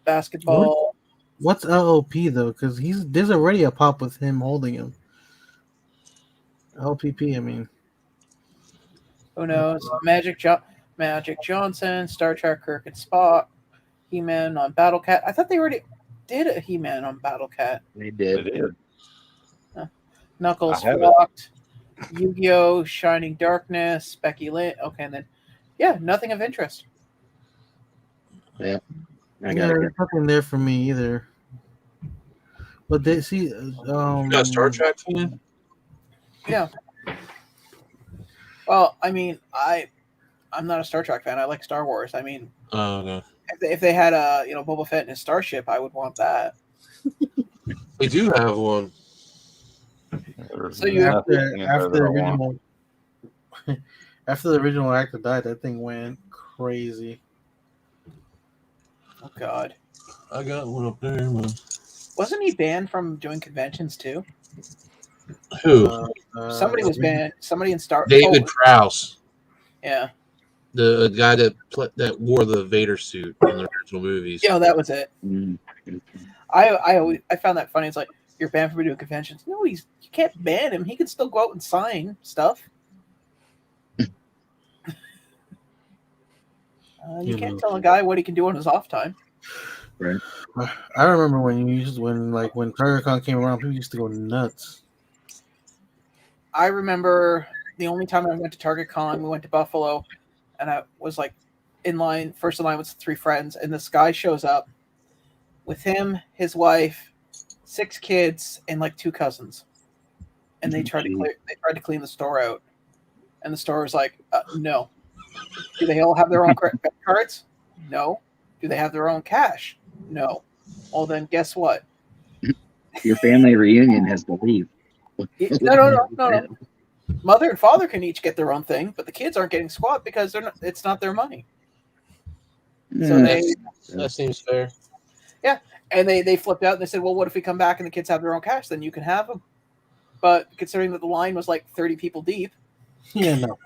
Basketball. What's LOP though? Because there's already a pop with him holding him. LPP, I mean. Who knows? Magic Johnson, Star Trek Kirk and Spock, He-Man on Battle Cat. I thought they already did a He-Man on Battle Cat. They did. Knuckles Flocked, Yu-Gi-Oh! Shining Darkness, Becky Lynn. Okay, and then nothing of interest. Yeah. There's nothing there for me either. But they see you got a Star Trek fan? Yeah. Well, I mean, I'm not a Star Trek fan. I like Star Wars. I mean, no. If they had a Boba Fett in his starship, I would want that. We do have one. So you after the original after the original actor died, that thing went crazy. Oh God, I got one up there. Man. wasn't he banned from doing conventions too? Who? Somebody was banned. Somebody in Star. David Prowse. Yeah. The guy that wore the Vader suit in the original movies. Yeah, that was it. Mm. I found that funny. It's like you're banned from doing conventions. No, you can't ban him. He can still go out and sign stuff. You can't tell a guy what he can do on his off time. Right. I remember when TargetCon came around, people used to go nuts. I remember the only time I went to TargetCon, we went to Buffalo, and I was like first in line with 3 friends, and this guy shows up with him, his wife, 6 kids, and like 2 cousins, and they tried to clean the store out, and the store was like, no. Do they all have their own credit cards? No. Do they have their own cash? No. Well, then guess what? Your family reunion has to leave. No. Mother and father can each get their own thing, but the kids aren't getting squat because it's not their money. So that seems fair. Yeah, and they flipped out and they said, "Well, what if we come back and the kids have their own cash? Then you can have them." But considering that the line was like 30 people deep, yeah, no.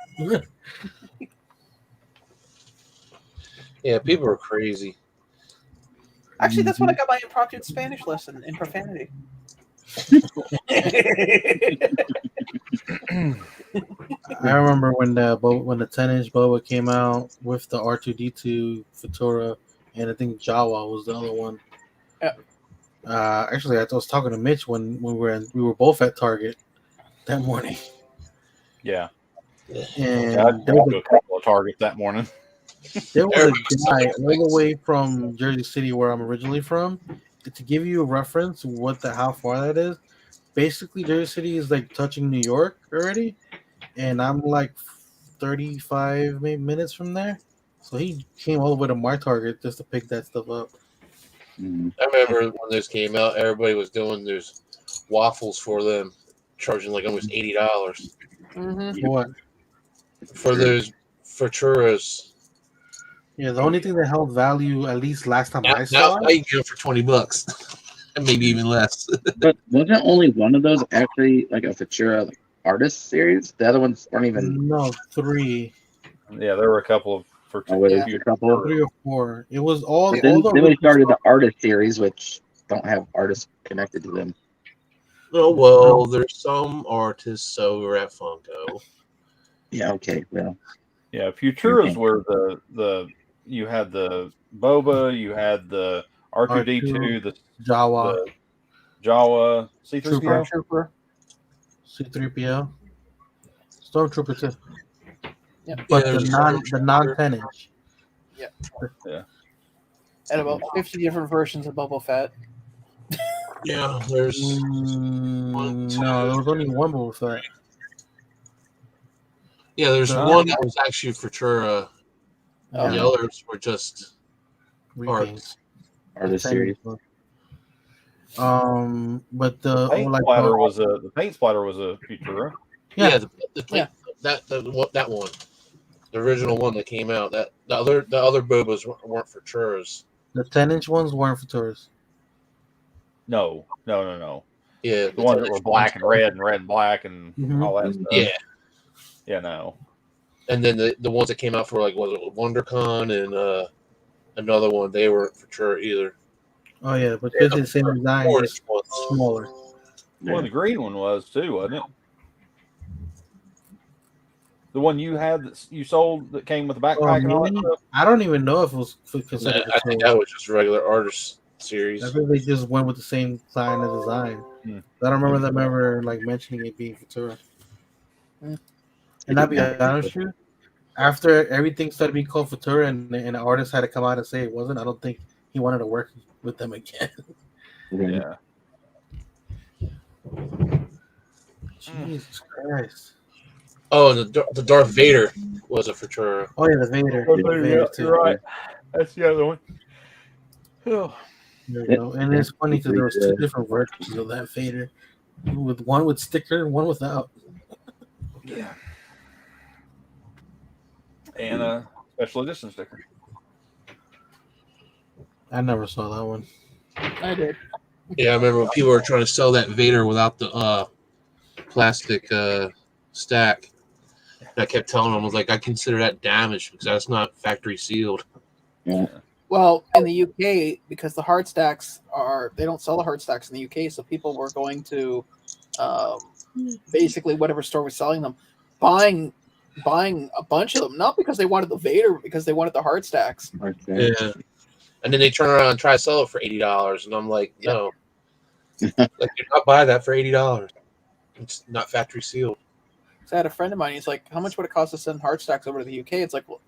Yeah, people are crazy. Actually, that's when I got my impromptu Spanish lesson in profanity. I remember when the 10-inch Boba came out with the R2D2 Futura, and I think Jawa was the other one. Yeah. Actually, I was talking to Mitch when we were both at Target that morning. Yeah. And I went to a couple of Targets that morning. There was a guy all the way from Jersey City, where I'm originally from. To give you a reference, how far that is, basically Jersey City is like touching New York already, and I'm like 35 minutes from there. So he came all the way to my Target just to pick that stuff up. I remember when this came out, everybody was doing those waffles for them, charging like almost $80 Mm-hmm. For what? For those churros. Yeah, the only thing that held value, at least last time I Now saw, you can get them for $20, and maybe even less. But wasn't only one of those actually like a Futura artist series? The other ones aren't even. No, 3. Yeah, there were a couple of for a couple. 3 or 4. It was all. But then they started the artist series, which don't have artists connected to them. Oh well, there's some artists over at Funko. Yeah. Okay. Well. Yeah, Futuras were the you had the Boba, you had the R2D2, the Jawa, C3PO, Trooper, C3PO, Stormtrooper too. Yeah. But the non 10-inch. Yeah. Yeah. And about 50 different versions of Boba Fett. Yeah, there's no, there was only one Boba Fett. Yeah, there's one that was actually Futura. The others were just repaints. Artist series. But the paint splatter was a Futura. Yeah, that one, the original one that came out. That the other Bobas weren't Futuras. The 10-inch ones weren't Futuras. No. Yeah, the ones that were black and red and black and all that stuff. Yeah. Yeah, no. And then the ones that came out for like WonderCon and another one, they weren't Futura either. Oh yeah, but basically the same design, just smaller. Well, the green one was too, wasn't it? The one you had that you sold that came with the backpack and all that stuff? I don't even know if it was considered. I think that was just a regular artist series. I think they just went with the same kind of design. I don't remember them ever like mentioning it being Futura. And I'll be honest with you, after everything started being called Futura and an artist had to come out and say it wasn't, I don't think he wanted to work with them again. Yeah. Jesus Christ. Oh, the Darth Vader was a Futura. Oh yeah, the Vader. You're right. That's the other one. Oh. There you go. And it's funny because there was two different versions of that Vader, with one with sticker and one without. Yeah. And a special edition sticker. I never saw that one. I did. Yeah, I remember when people were trying to sell that Vader without the plastic stack. And I kept telling them, I was like, I consider that damaged because that's not factory sealed. Yeah. Well, in the UK, because the hard stacks they don't sell the hard stacks in the UK, so people were going to basically whatever store was selling them, buying a bunch of them, not because they wanted the Vader, but because they wanted the hard stacks. Okay. Yeah. And then they turn around and try to sell it for $80. And I'm like, no. Like, you're not buying that for $80. It's not factory sealed. So I had a friend of mine, he's like, how much would it cost to send hard stacks over to the UK? It's like, well,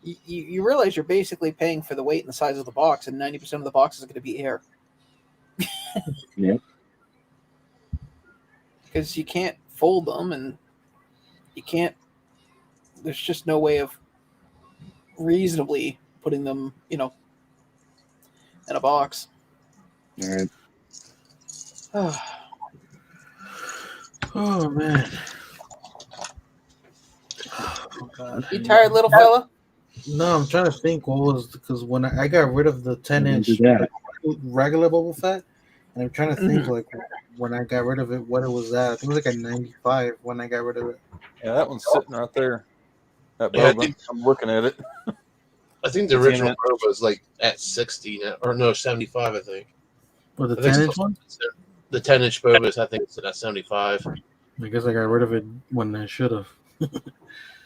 you realize you're basically paying for the weight and the size of the box, and 90% of the box is going to be air. Yeah. Because you can't fold them, and you can't. There's just no way of reasonably putting them, in a box. All right. Oh man. Oh, God. You tired, little fella? No, I'm trying to think what was because when I got rid of the 10-inch that. regular Boba Fett, and I'm trying to think like when I got rid of it, what it was at. I think it was like a 95 when I got rid of it. Yeah, that one's sitting right there. That Yeah, I Boba. think- I'm looking at it. I think the It's original in it. Boba is like at 60 now, or no, 75, I think. Or the I think 10-inch so. one. The 10-inch Boba is, I think, it's at 75. I guess I got rid of it when I should have.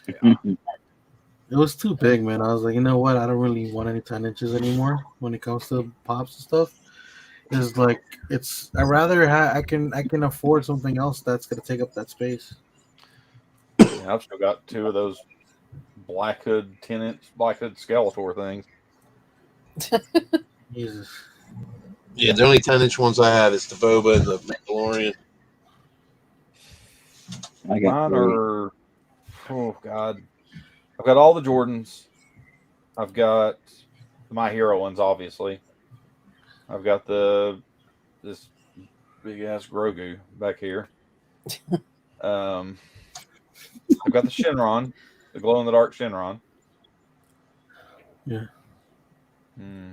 Mhm. It was too big, man. I was like, you know what? I don't really want any 10 inches anymore when it comes to pops and stuff. It's like I rather I can afford something else that's gonna take up that space. Yeah, I've still got two of those Black Hood 10-inch Black Hood Skeletor things. Jesus. Yeah, the only 10-inch ones I have is the Boba and the Mandalorian. I got Mine three. are, oh God, I've got all the Jordans. I've got the My Hero ones, obviously. I've got this big ass Grogu back here. I've got the Shenron, the glow in the dark Shenron. Yeah. Hmm.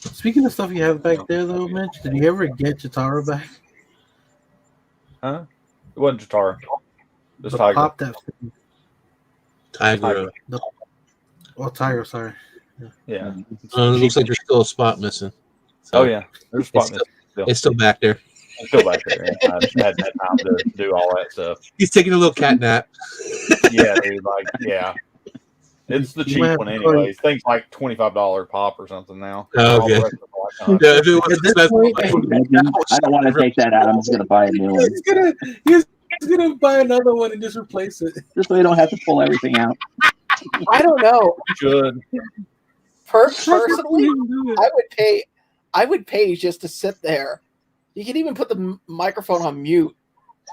Speaking of stuff you have back there, though, Mitch, did you ever get Chitara back? Huh? It wasn't Chitara. This The Tiger. pop that. Tiger. Oh, Tiger. Sorry. Yeah. It looks like there's still a spot missing. So Oh yeah. There's a spot missing still. it's still back there. It's still back there. I just hadn't had time to do all that stuff. He's taking a little cat nap. Yeah, dude. Like, yeah. It's the You cheap might have one, to anyways. Things like $25 pop or something now. Oh, All the okay. rest of them are like, Yeah, if it was At this expensive, point, I don't want to take that out. I'm just gonna buy a new one, he's gonna buy another one and just replace it. just so you don't have to pull everything out. I don't know. should. Personally, I would pay just to sit there. You can even put the microphone on mute,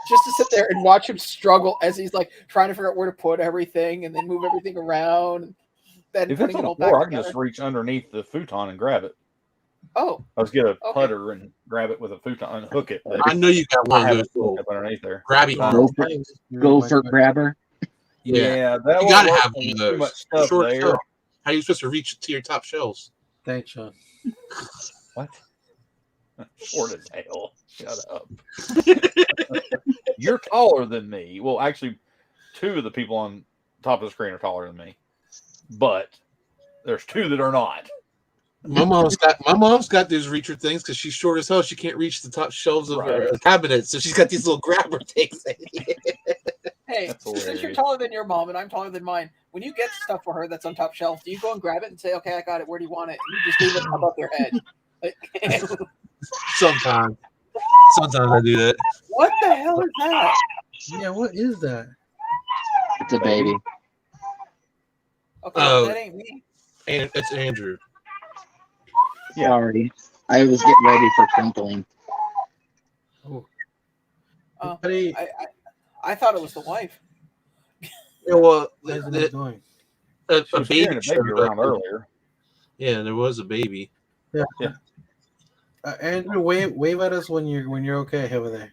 just to sit there and watch him struggle as he's like trying to figure out where to put everything and then move everything around. And then If putting it's it on all the floor, I back can just together. reach underneath the futon and grab it. Oh, I'll just get a Okay. putter and grab it with a futon and hook it. I know you got one I of have those it little up underneath there. grabby arm Go things. Gopher grabber. Yeah. that You won't gotta work have when one of there's too much those. stuff Short there. shelf. How are you supposed to reach to your top shelves? Thanks, Sean. What? Short as hell. Shut up. You're taller than me. Well, actually, two of the people on top of the screen are taller than me, but there's two that are not. My mom's got those reacher things because she's short as hell. She can't reach the top shelves of her cabinet, so she's got these little grabber things. hey, That's since you're hilarious. taller than your mom and I'm taller than mine, when you get stuff for her that's on top shelf, do you go and grab it and say, "Okay, I got it. Where do you want it?" And you just leave it above their head. Like, Sometimes I do that. what the hell is that? Yeah, what is that? It's a baby. Okay, Oh. that ain't me. And it's Andrew. Sorry. I was getting ready for crinkling. Oh, Oh, buddy, I thought it was the wife. Yeah, well, how's it doing? She was baby carrying a baby showed around up. earlier. Yeah, there was a baby. Yeah. Yeah. Andrew, wave at us when you're okay over there.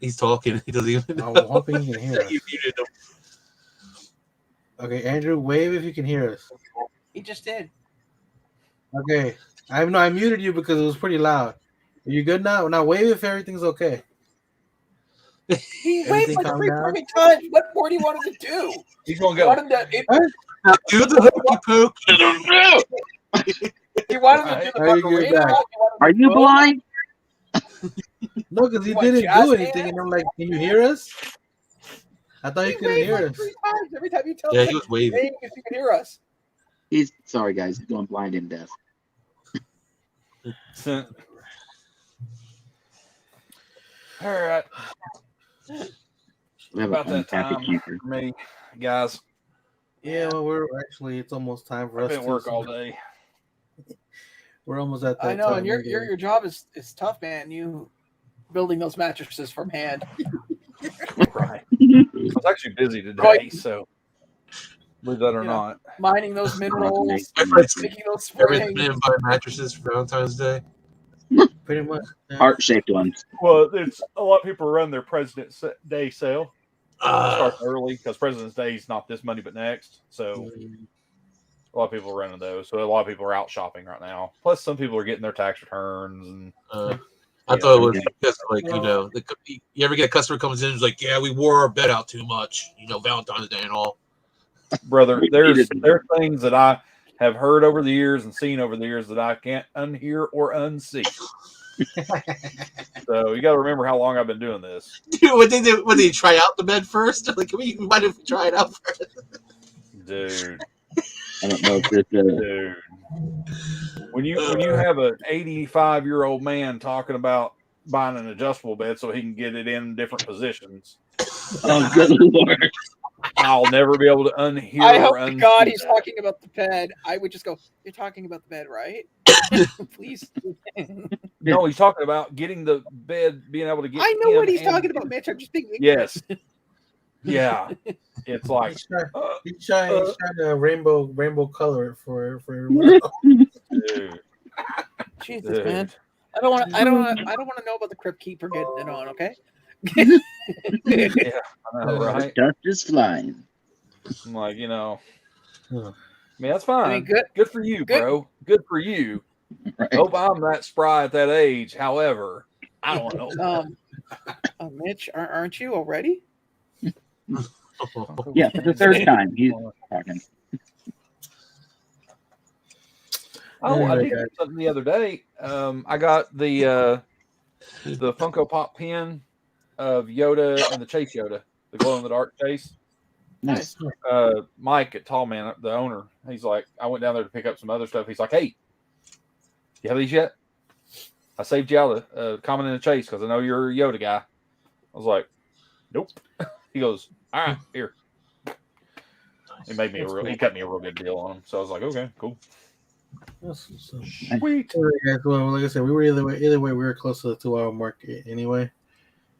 He's talking. He doesn't even know. I'm hoping you can hear us. You muted him. Okay, Andrew, wave if you can hear us. He just did. Okay, I muted you because it was pretty loud. Are you good now? Now wave if everything's okay. He waved Everything like calm 3 down? freaking times. What more do you want him to do? He's gonna You go. want him to, Do the hokey poke. you want him to do the How you get Macarena? back? Are you blind? No, because he You want didn't jazz do anything, hands? and I'm like, can you hear us? I thought He you couldn't waved hear like us. 3 times every time you tell Yeah, him he to was waving. wave if you can hear us. He's sorry, guys. He's going blind and deaf. All right. We have About a that happy time keeper. for me, guys. Yeah, well, it's almost time for I've us been to at work all day. We're almost at that I know, time. and your job is tough, man. You building those mattresses from hand. Right. I was actually busy today, so believe that or You know, not. mining those minerals, My friends, making those everyone's springs. been buying mattresses for Valentine's Day. pretty much. Yeah. Heart-shaped ones. Well, it's a lot of people run their President's Day sale. Uh, Starts early because President's Day is not this Monday but next. So a lot of people are running those. So a lot of people are out shopping right now. Plus, some people are getting their tax returns and. I thought it was because, like, you know, you ever get a customer comes in and is like, yeah, we wore our bed out too much, you know, Valentine's Day and all. Brother, there are things that I have heard over the years and seen over the years that I can't unhear or unsee. So you got to remember how long I've been doing this. Dude, what they do? What did they try out the bed first? Like, we might have tried it out first. Dude. I don't know if this Dude. When you have an 85-year-old man talking about buying an adjustable bed so he can get it in different positions, oh, good Lord. I'll never be able to unhear I or hope to unsee God he's that. talking about the bed. I would just go, "You're talking about the bed, right?" Please. No, he's talking about getting the bed, being able to get. I know in what he's and- talking about, Mitch. I'm just being ignorant. Yes. Yeah. It's like He's trying to rainbow color it for everyone else. dude. Jesus, Dude. man. I don't want to know about the Crypt Keeper getting it on. Okay. Yeah, I know, right? Dust is flying. I'm like, you know, Huh. I mean, that's fine. I mean, good for you, good- bro. Good for you. Right. Hope I'm that spry at that age. However, I don't know. Mitch, aren't you already? Yeah, for the third time. He's talking. Oh, I Anyway, did guys. get something the other day. I got the Funko Pop pin of Yoda and the Chase Yoda, the glow in the dark Chase. Nice. Mike at Tall Man, the owner, he's like, I went down there to pick up some other stuff. He's like, hey, you have these yet? I saved you out of Common in the Chase because I know you're a Yoda guy. I was like, nope. He goes, all right, here. He cut me a real good deal on them. So I was like, okay, cool. Sweet. Guys, well, like I said, we were either way we were close to the 2-hour mark anyway,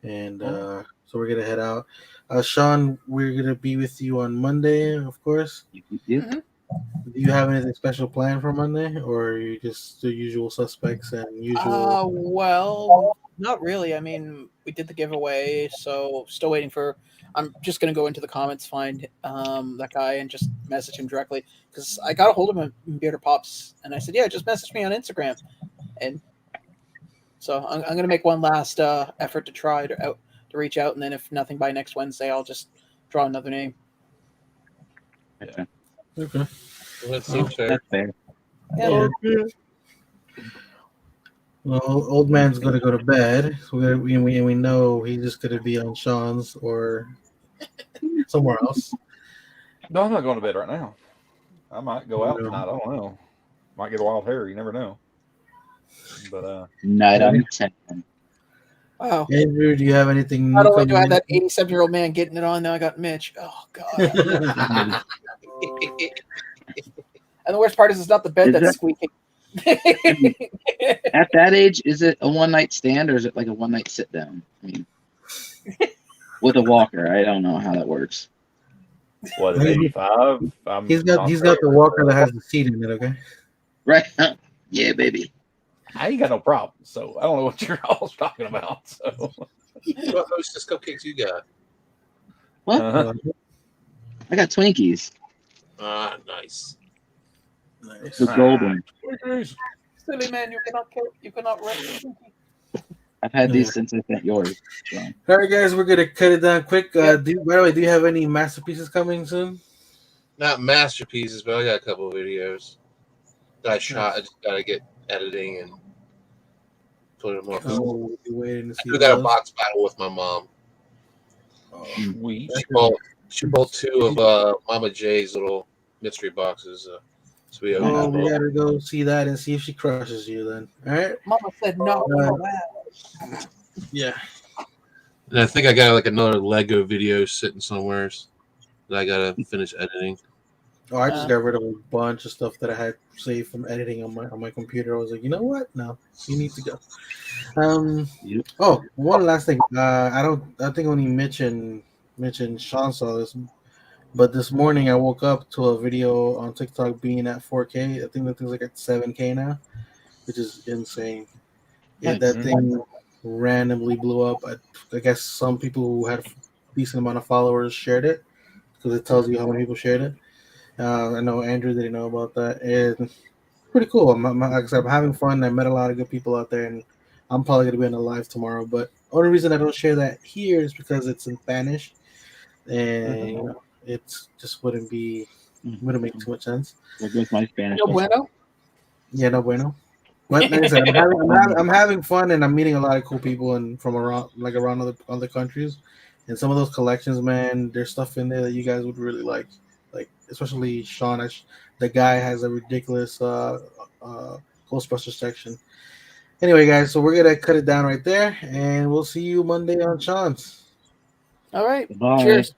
and so we're gonna head out. Sean, we're gonna be with you on Monday, of course. Yep. Mm-hmm. Do you have anything special planned for Monday, or are you just the usual suspects and usual? Well, not really. I mean, we did the giveaway, so still waiting for. I'm just gonna go into the comments, find that guy, and just message him directly because I got a hold of him in Bearder Pops, and I said, "Yeah, just message me on Instagram." And so I'm gonna make one last effort to try to reach out, and then if nothing by next Wednesday, I'll just draw another name. Okay. Okay. That seems fair. That's fair. Yeah. Well, old man's gonna go to bed. So we know he's just gonna be on Sean's or somewhere else. No, I'm not going to bed right now. I might go out No. tonight. I don't know. Might get a wild hair. You never know. But Night on 10. Wow. Andrew, do you have anything? Not only do I have that 87-year-old man getting it on, now I got Mitch. Oh God. And the worst part is it's not the bed that's squeaking. At that age, is it a one-night stand or is it like a one-night sit-down? I mean, with a walker. I don't know how that works. What an 85. He's got the walker that has the seat in it. Okay. Right. Yeah, baby. I ain't got no problem. So I don't know what you're all talking about. So What Hostess cupcakes you got? What? I got Twinkies. Ah, nice. The golden. Silly man, you cannot rent. I've had these since I sent yours. So. All right, guys, we're gonna cut it down quick. By the way, do you have any masterpieces coming soon? Not masterpieces, but I got a couple of videos that I shot. I just gotta get editing and put them up. Oh, we'll be waiting to see I got a those. box battle with my mom. sweet. She bought two of Mama J's little mystery boxes. So we gotta go see that and see if she crushes you then. All right. Mama said no. Yeah. And I think I got like another Lego video sitting somewhere that I gotta finish editing. Oh, I just got rid of a bunch of stuff that I had saved from editing on my computer. I was like, you know what? No, you need to go. Oh, one last thing. I think only Mitch and Sean saw this, but this morning I woke up to a video on TikTok being at 4K. I think that thing's like at 7K now, which is insane. Yeah, that thing randomly blew up. I guess some people who had a decent amount of followers shared it because it tells you how many people shared it. I know Andrew didn't know about that. And pretty cool. Like I said, I'm having fun. I met a lot of good people out there, and I'm probably gonna be on the live tomorrow. But only reason I don't share that here is because it's in Spanish, and you know, it's just wouldn't make too much sense. There goes my Spanish. No bueno. Yeah, no bueno. But like I said, I'm having fun, and I'm meeting a lot of cool people and from around other countries, and some of those collections, man, there's stuff in there that you guys would really like especially Sean. The guy has a ridiculous Ghostbusters section. Anyway, guys, so we're gonna cut it down right there, and we'll see you Monday on Sean's. All right. Bye. Cheers.